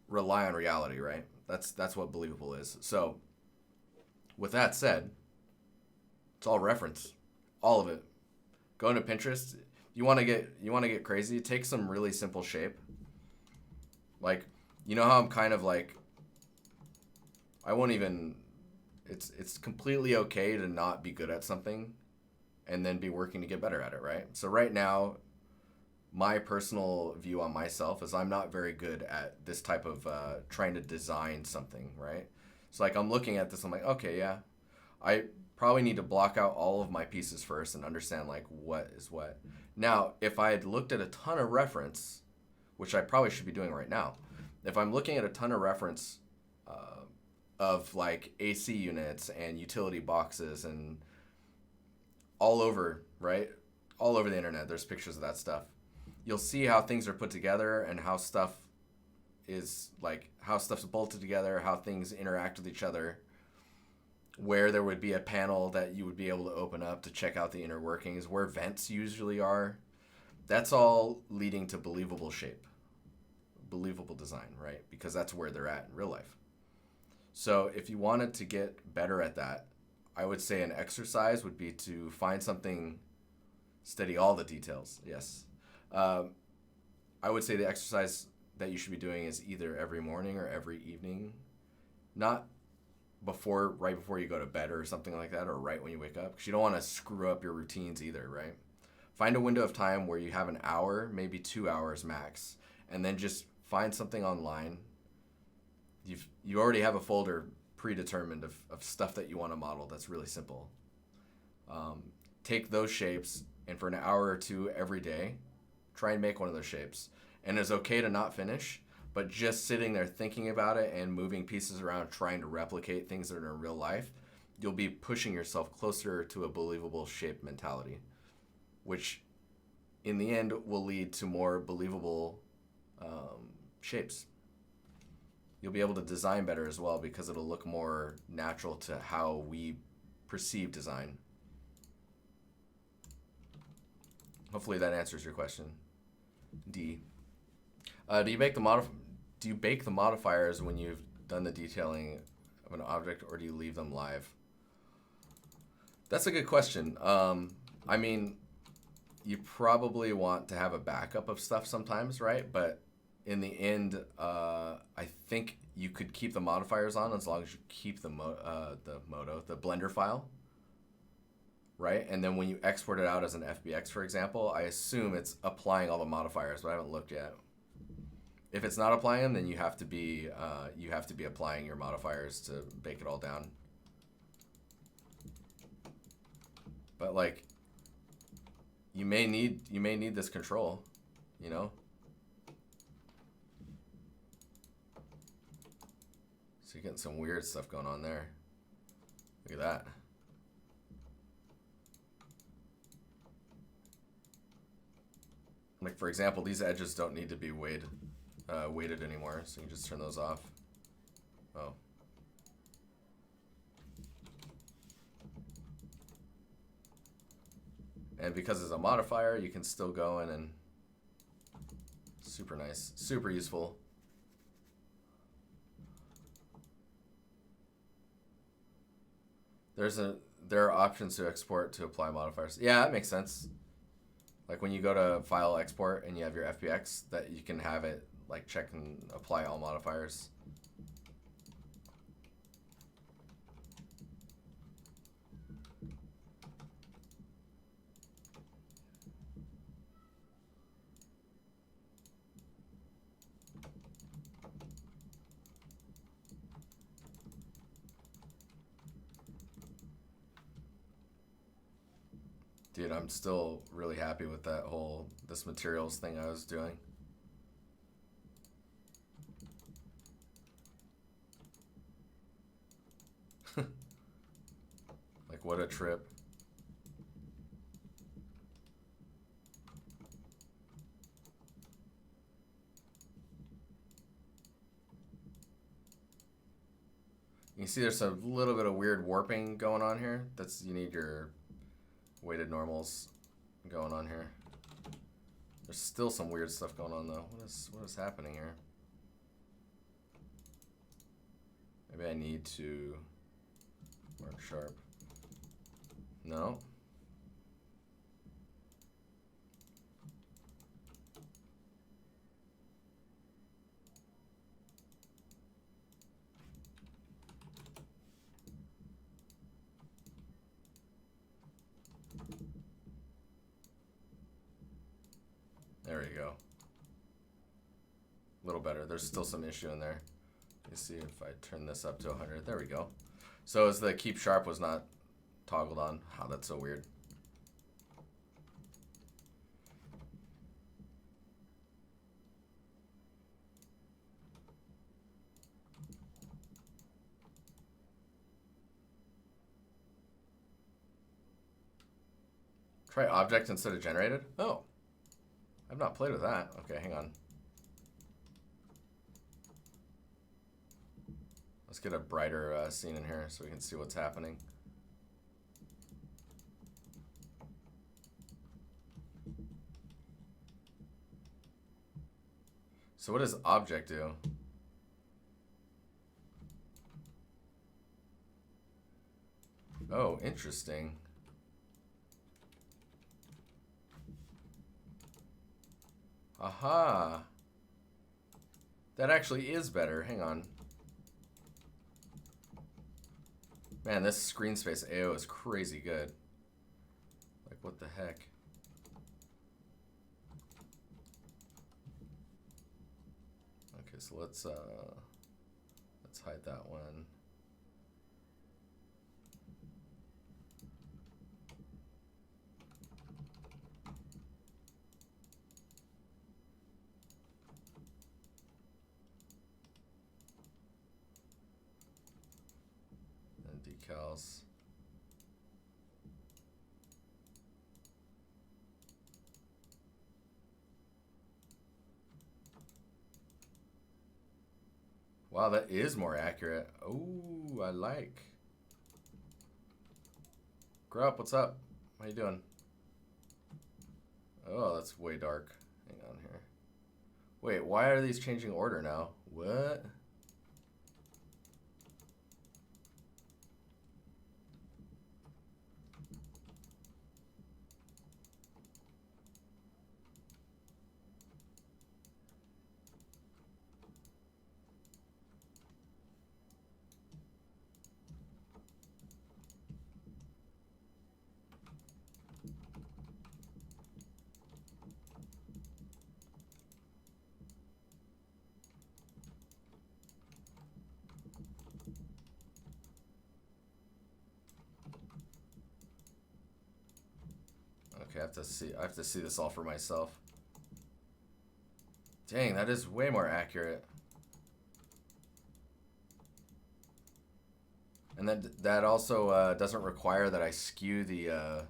rely on reality, right? That's what believable is. So with that said, it's all reference, all of it. Go into Pinterest. You want to get crazy? Take some really simple shape. Like, you know how I'm kind of like, I won't even. It's completely okay to not be good at something, and then be working to get better at it, right? So right now, my personal view on myself is I'm not very good at this type of trying to design something, right? So like I'm looking at this, I'm like, okay, yeah, I probably need to block out all of my pieces first and understand like what is what. Now, if I had looked at a ton of reference, which I probably should be doing right now, if I'm looking at a ton of reference of like AC units and utility boxes and all over, right? All over the internet, there's pictures of that stuff. You'll see how things are put together and how stuff is like, how stuff's bolted together, how things interact with each other, where there would be a panel that you would be able to open up to check out the inner workings, where vents usually are. That's all leading to believable shape, believable design, right? Because that's where they're at in real life. So if you wanted to get better at that, I would say an exercise would be to find something, study all the details, yes. I would say the exercise that you should be doing is either every morning or every evening, not right before you go to bed or something like that, or right when you wake up, because you don't want to screw up your routines either, right? Find a window of time where you have an hour, maybe 2 hours max, and then just find something online. You already have a folder predetermined of stuff that you want to model that's really simple. Take those shapes, and for an hour or two every day, try and make one of those shapes. And it's okay to not finish, but just sitting there thinking about it and moving pieces around, trying to replicate things that are in real life, you'll be pushing yourself closer to a believable shape mentality, which in the end will lead to more believable shapes. You'll be able to design better as well because it'll look more natural to how we perceive design. Hopefully that answers your question. D. Do you bake the modifiers when you've done the detailing of an object, or do you leave them live? That's a good question. I mean, you probably want to have a backup of stuff sometimes, right? But in the end, I think you could keep the modifiers on as long as you keep the Blender file, right? And then when you export it out as an FBX, for example, I assume it's applying all the modifiers, but I haven't looked yet. If it's not applying them, then you have to be applying your modifiers to bake it all down. But like, you may need this control, you know. So you're getting some weird stuff going on there. Look at that. Like, for example, these edges don't need to be weighted anymore, so you can just turn those off. Oh. And because it's a modifier, you can still go in and super nice, super useful. There are options to export to apply modifiers. Yeah, that makes sense. Like when you go to File Export and you have your FBX, that you can have it like check and apply all modifiers. Dude, I'm still really happy with this materials thing I was doing. Like, what a trip. You can see there's a little bit of weird warping going on here. That's, you need your weighted normals going on here. There's still some weird stuff going on though. What is happening here? Maybe I need to mark sharp. No. There we go. A little better. There's still some issue in there. Let's see if I turn this up to 100. There we go. So as the keep sharp was not toggled on. Oh, that's so weird. Try object instead of generated? Oh. I've not played with that. Okay, hang on. Let's get a brighter scene in here so we can see what's happening. So what does object do? Oh, interesting. Aha. That actually is better. Hang on. Man, this screen space AO is crazy good. Like, what the heck? Okay, so let's hide that one. Decals. Wow, that is more accurate. Oh, I like. Grow up, what's up? How you doing? Oh, that's way dark. Hang on here. Wait, why are these changing order now? What? Okay, I have to see this all for myself. Dang, that is way more accurate. And that also doesn't require that I skew the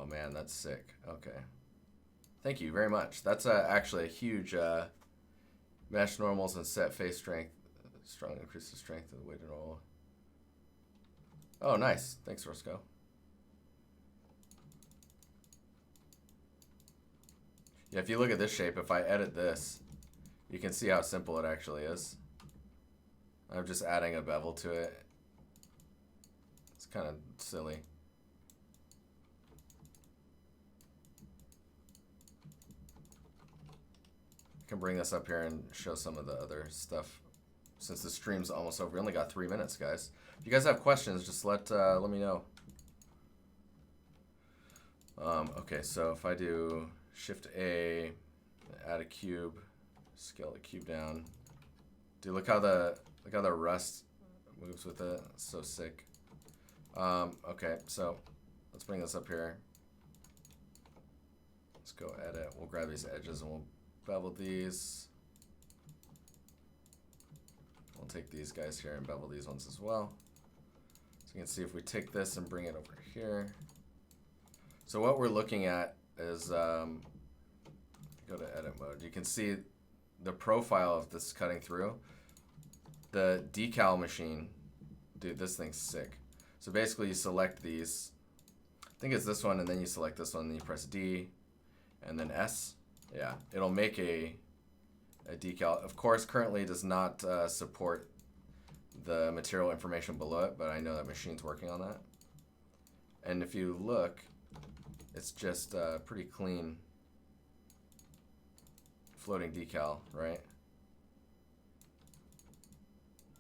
Oh man, that's sick. Okay. Thank you very much. That's actually a huge mesh normals and set face strength. Strong increase the strength of the weighted normal. Oh, nice. Thanks, Roscoe. Yeah, if you look at this shape, if I edit this, you can see how simple it actually is. I'm just adding a bevel to it. It's kind of silly. I can bring this up here and show some of the other stuff. Since the stream's almost over, we only got 3 minutes, guys. If you guys have questions, just let me know. Okay, so if I do Shift A, add a cube, scale the cube down. Dude, look how the rust moves with it. It's so sick. Okay, so let's bring this up here. Let's go edit. We'll grab these edges and we'll bevel these. take these guys here and bevel these ones as well. So you can see if we take this and bring it over here. So what we're looking at is, go to edit mode. You can see the profile of this cutting through. The decal machine, dude, this thing's sick. So basically you select these. I think it's this one, and then you select this one, and you press D, and then S. Yeah, it'll make a decal. Of course, currently it does not support the material information below it, but I know that machine's working on that. And if you look, it's just pretty clean floating decal, right?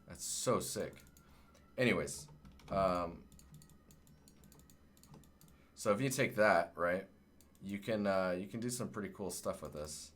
That's so sick. Anyways, so if you take that, right, you can do some pretty cool stuff with this.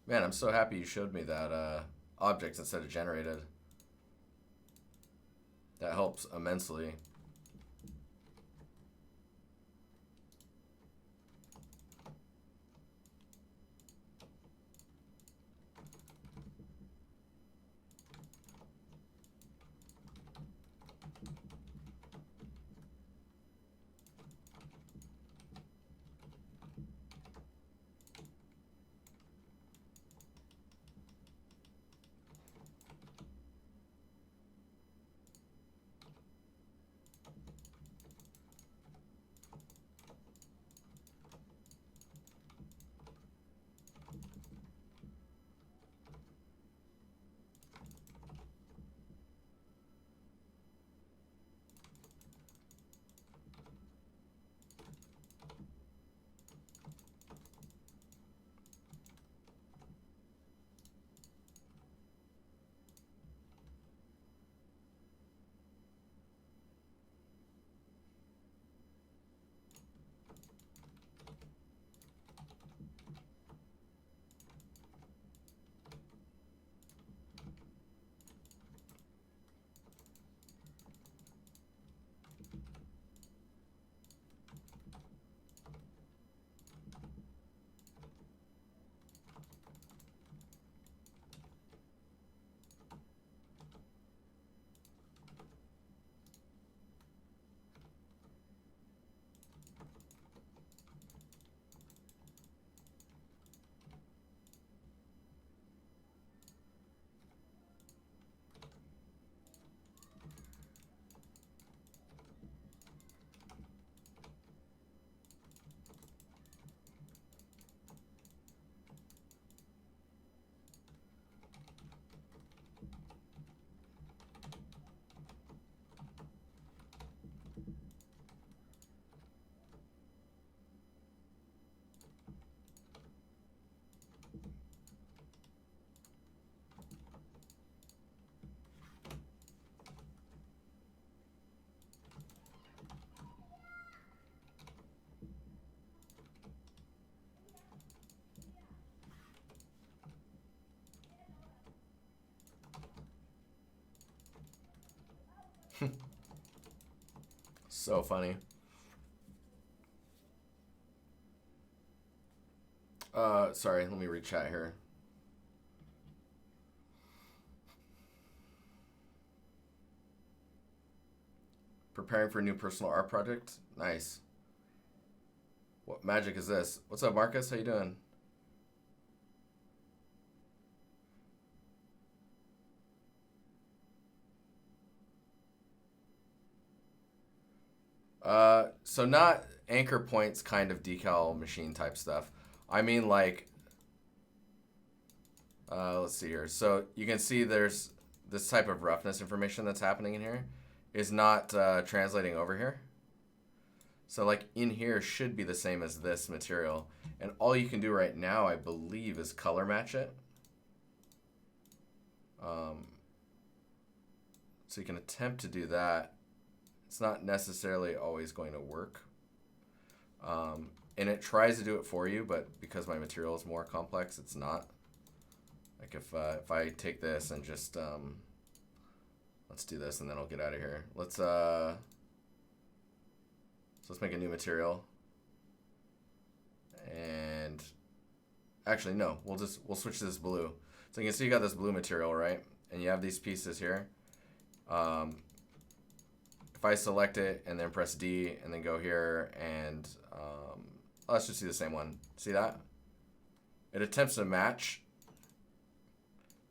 Man, I'm so happy you showed me that object instead of generated. That helps immensely. So funny. Sorry, let me read chat here. Preparing for a new personal art project? Nice. What magic is this? What's up, Marcus? How you doing? So not anchor points kind of decal machine type stuff. I mean like, let's see here. So you can see there's this type of roughness information that's happening in here is not translating over here. So like in here should be the same as this material. And all you can do right now, I believe, is color match it. So you can attempt to do that. It's not necessarily always going to work. And it tries to do it for you, but because my material is more complex, it's not. Like if I take this and just, let's do this and then I'll get out of here. So let's make a new material. And actually, no, we'll switch to this blue. So you can see you got this blue material, right? And you have these pieces here. If I select it and then press D and then go here and let's just do the same one. See that? It attempts to match.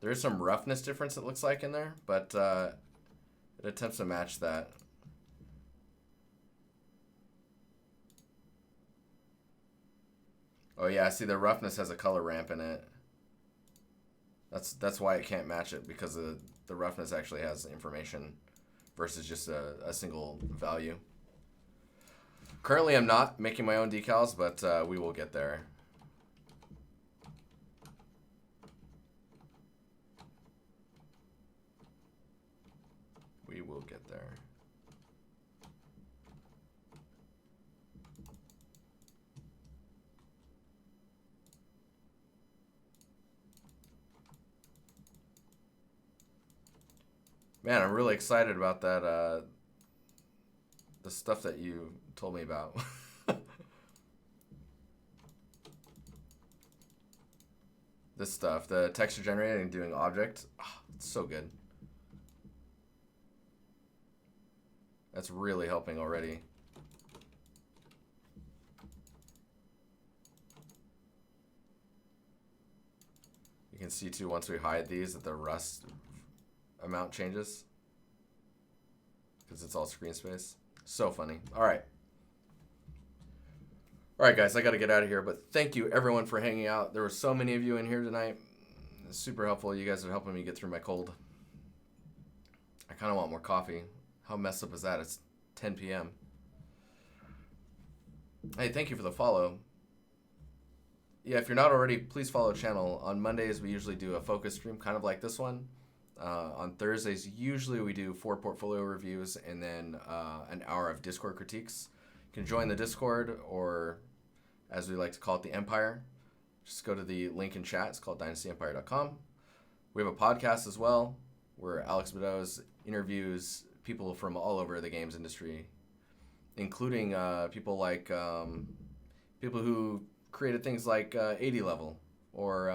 There is some roughness difference, it looks like, in there, but it attempts to match that. Oh yeah, see the roughness has a color ramp in it. That's why it can't match it, because the roughness actually has information versus just a single value. Currently I'm not making my own decals, but we will get there. We will get there. Man, I'm really excited about that, the stuff that you told me about. This stuff, the texture generating and doing object, it's so good. That's really helping already. You can see too, once we hide these, that the rust amount changes because it's all screen space. So funny. All right, guys, I got to get out of here, but thank you everyone for hanging out. There were so many of you in here tonight. It's super helpful. You guys are helping me get through my cold. I kind of want more coffee. How messed up is that? It's 10 p.m. Hey, thank you for the follow. Yeah, if you're not already, please follow the channel. On Mondays, we usually do a focus stream, kind of like this one. On Thursdays, usually we do 4 portfolio reviews and then an hour of Discord critiques. You can join the Discord, or as we like to call it, the Empire. Just go to the link in chat. It's called dynastyempire.com. We have a podcast as well, where Alex Bedoes interviews people from all over the games industry, including people like people who created things like 80 level, or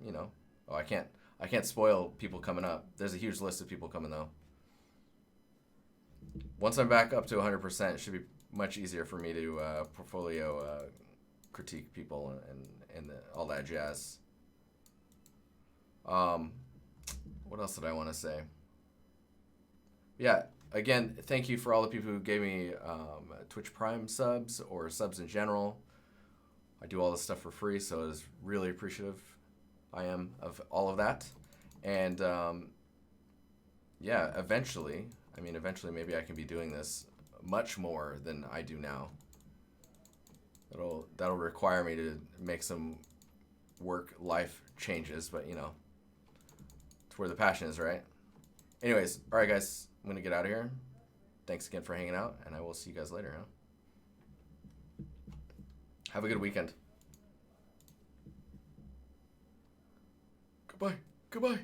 you know, oh, I can't spoil people coming up. There's a huge list of people coming though. Once I'm back up to 100%, it should be much easier for me to portfolio critique people and all that jazz. What else did I want to say? Yeah, again, thank you for all the people who gave me Twitch Prime subs or subs in general. I do all this stuff for free, so I was really appreciative. I am of all of that. And yeah, eventually maybe I can be doing this much more than I do now. That'll require me to make some work-life changes, but you know, it's where the passion is, right? Anyways, all right, guys, I'm gonna get out of here. Thanks again for hanging out, and I will see you guys later, huh? Have a good weekend. Goodbye. Goodbye.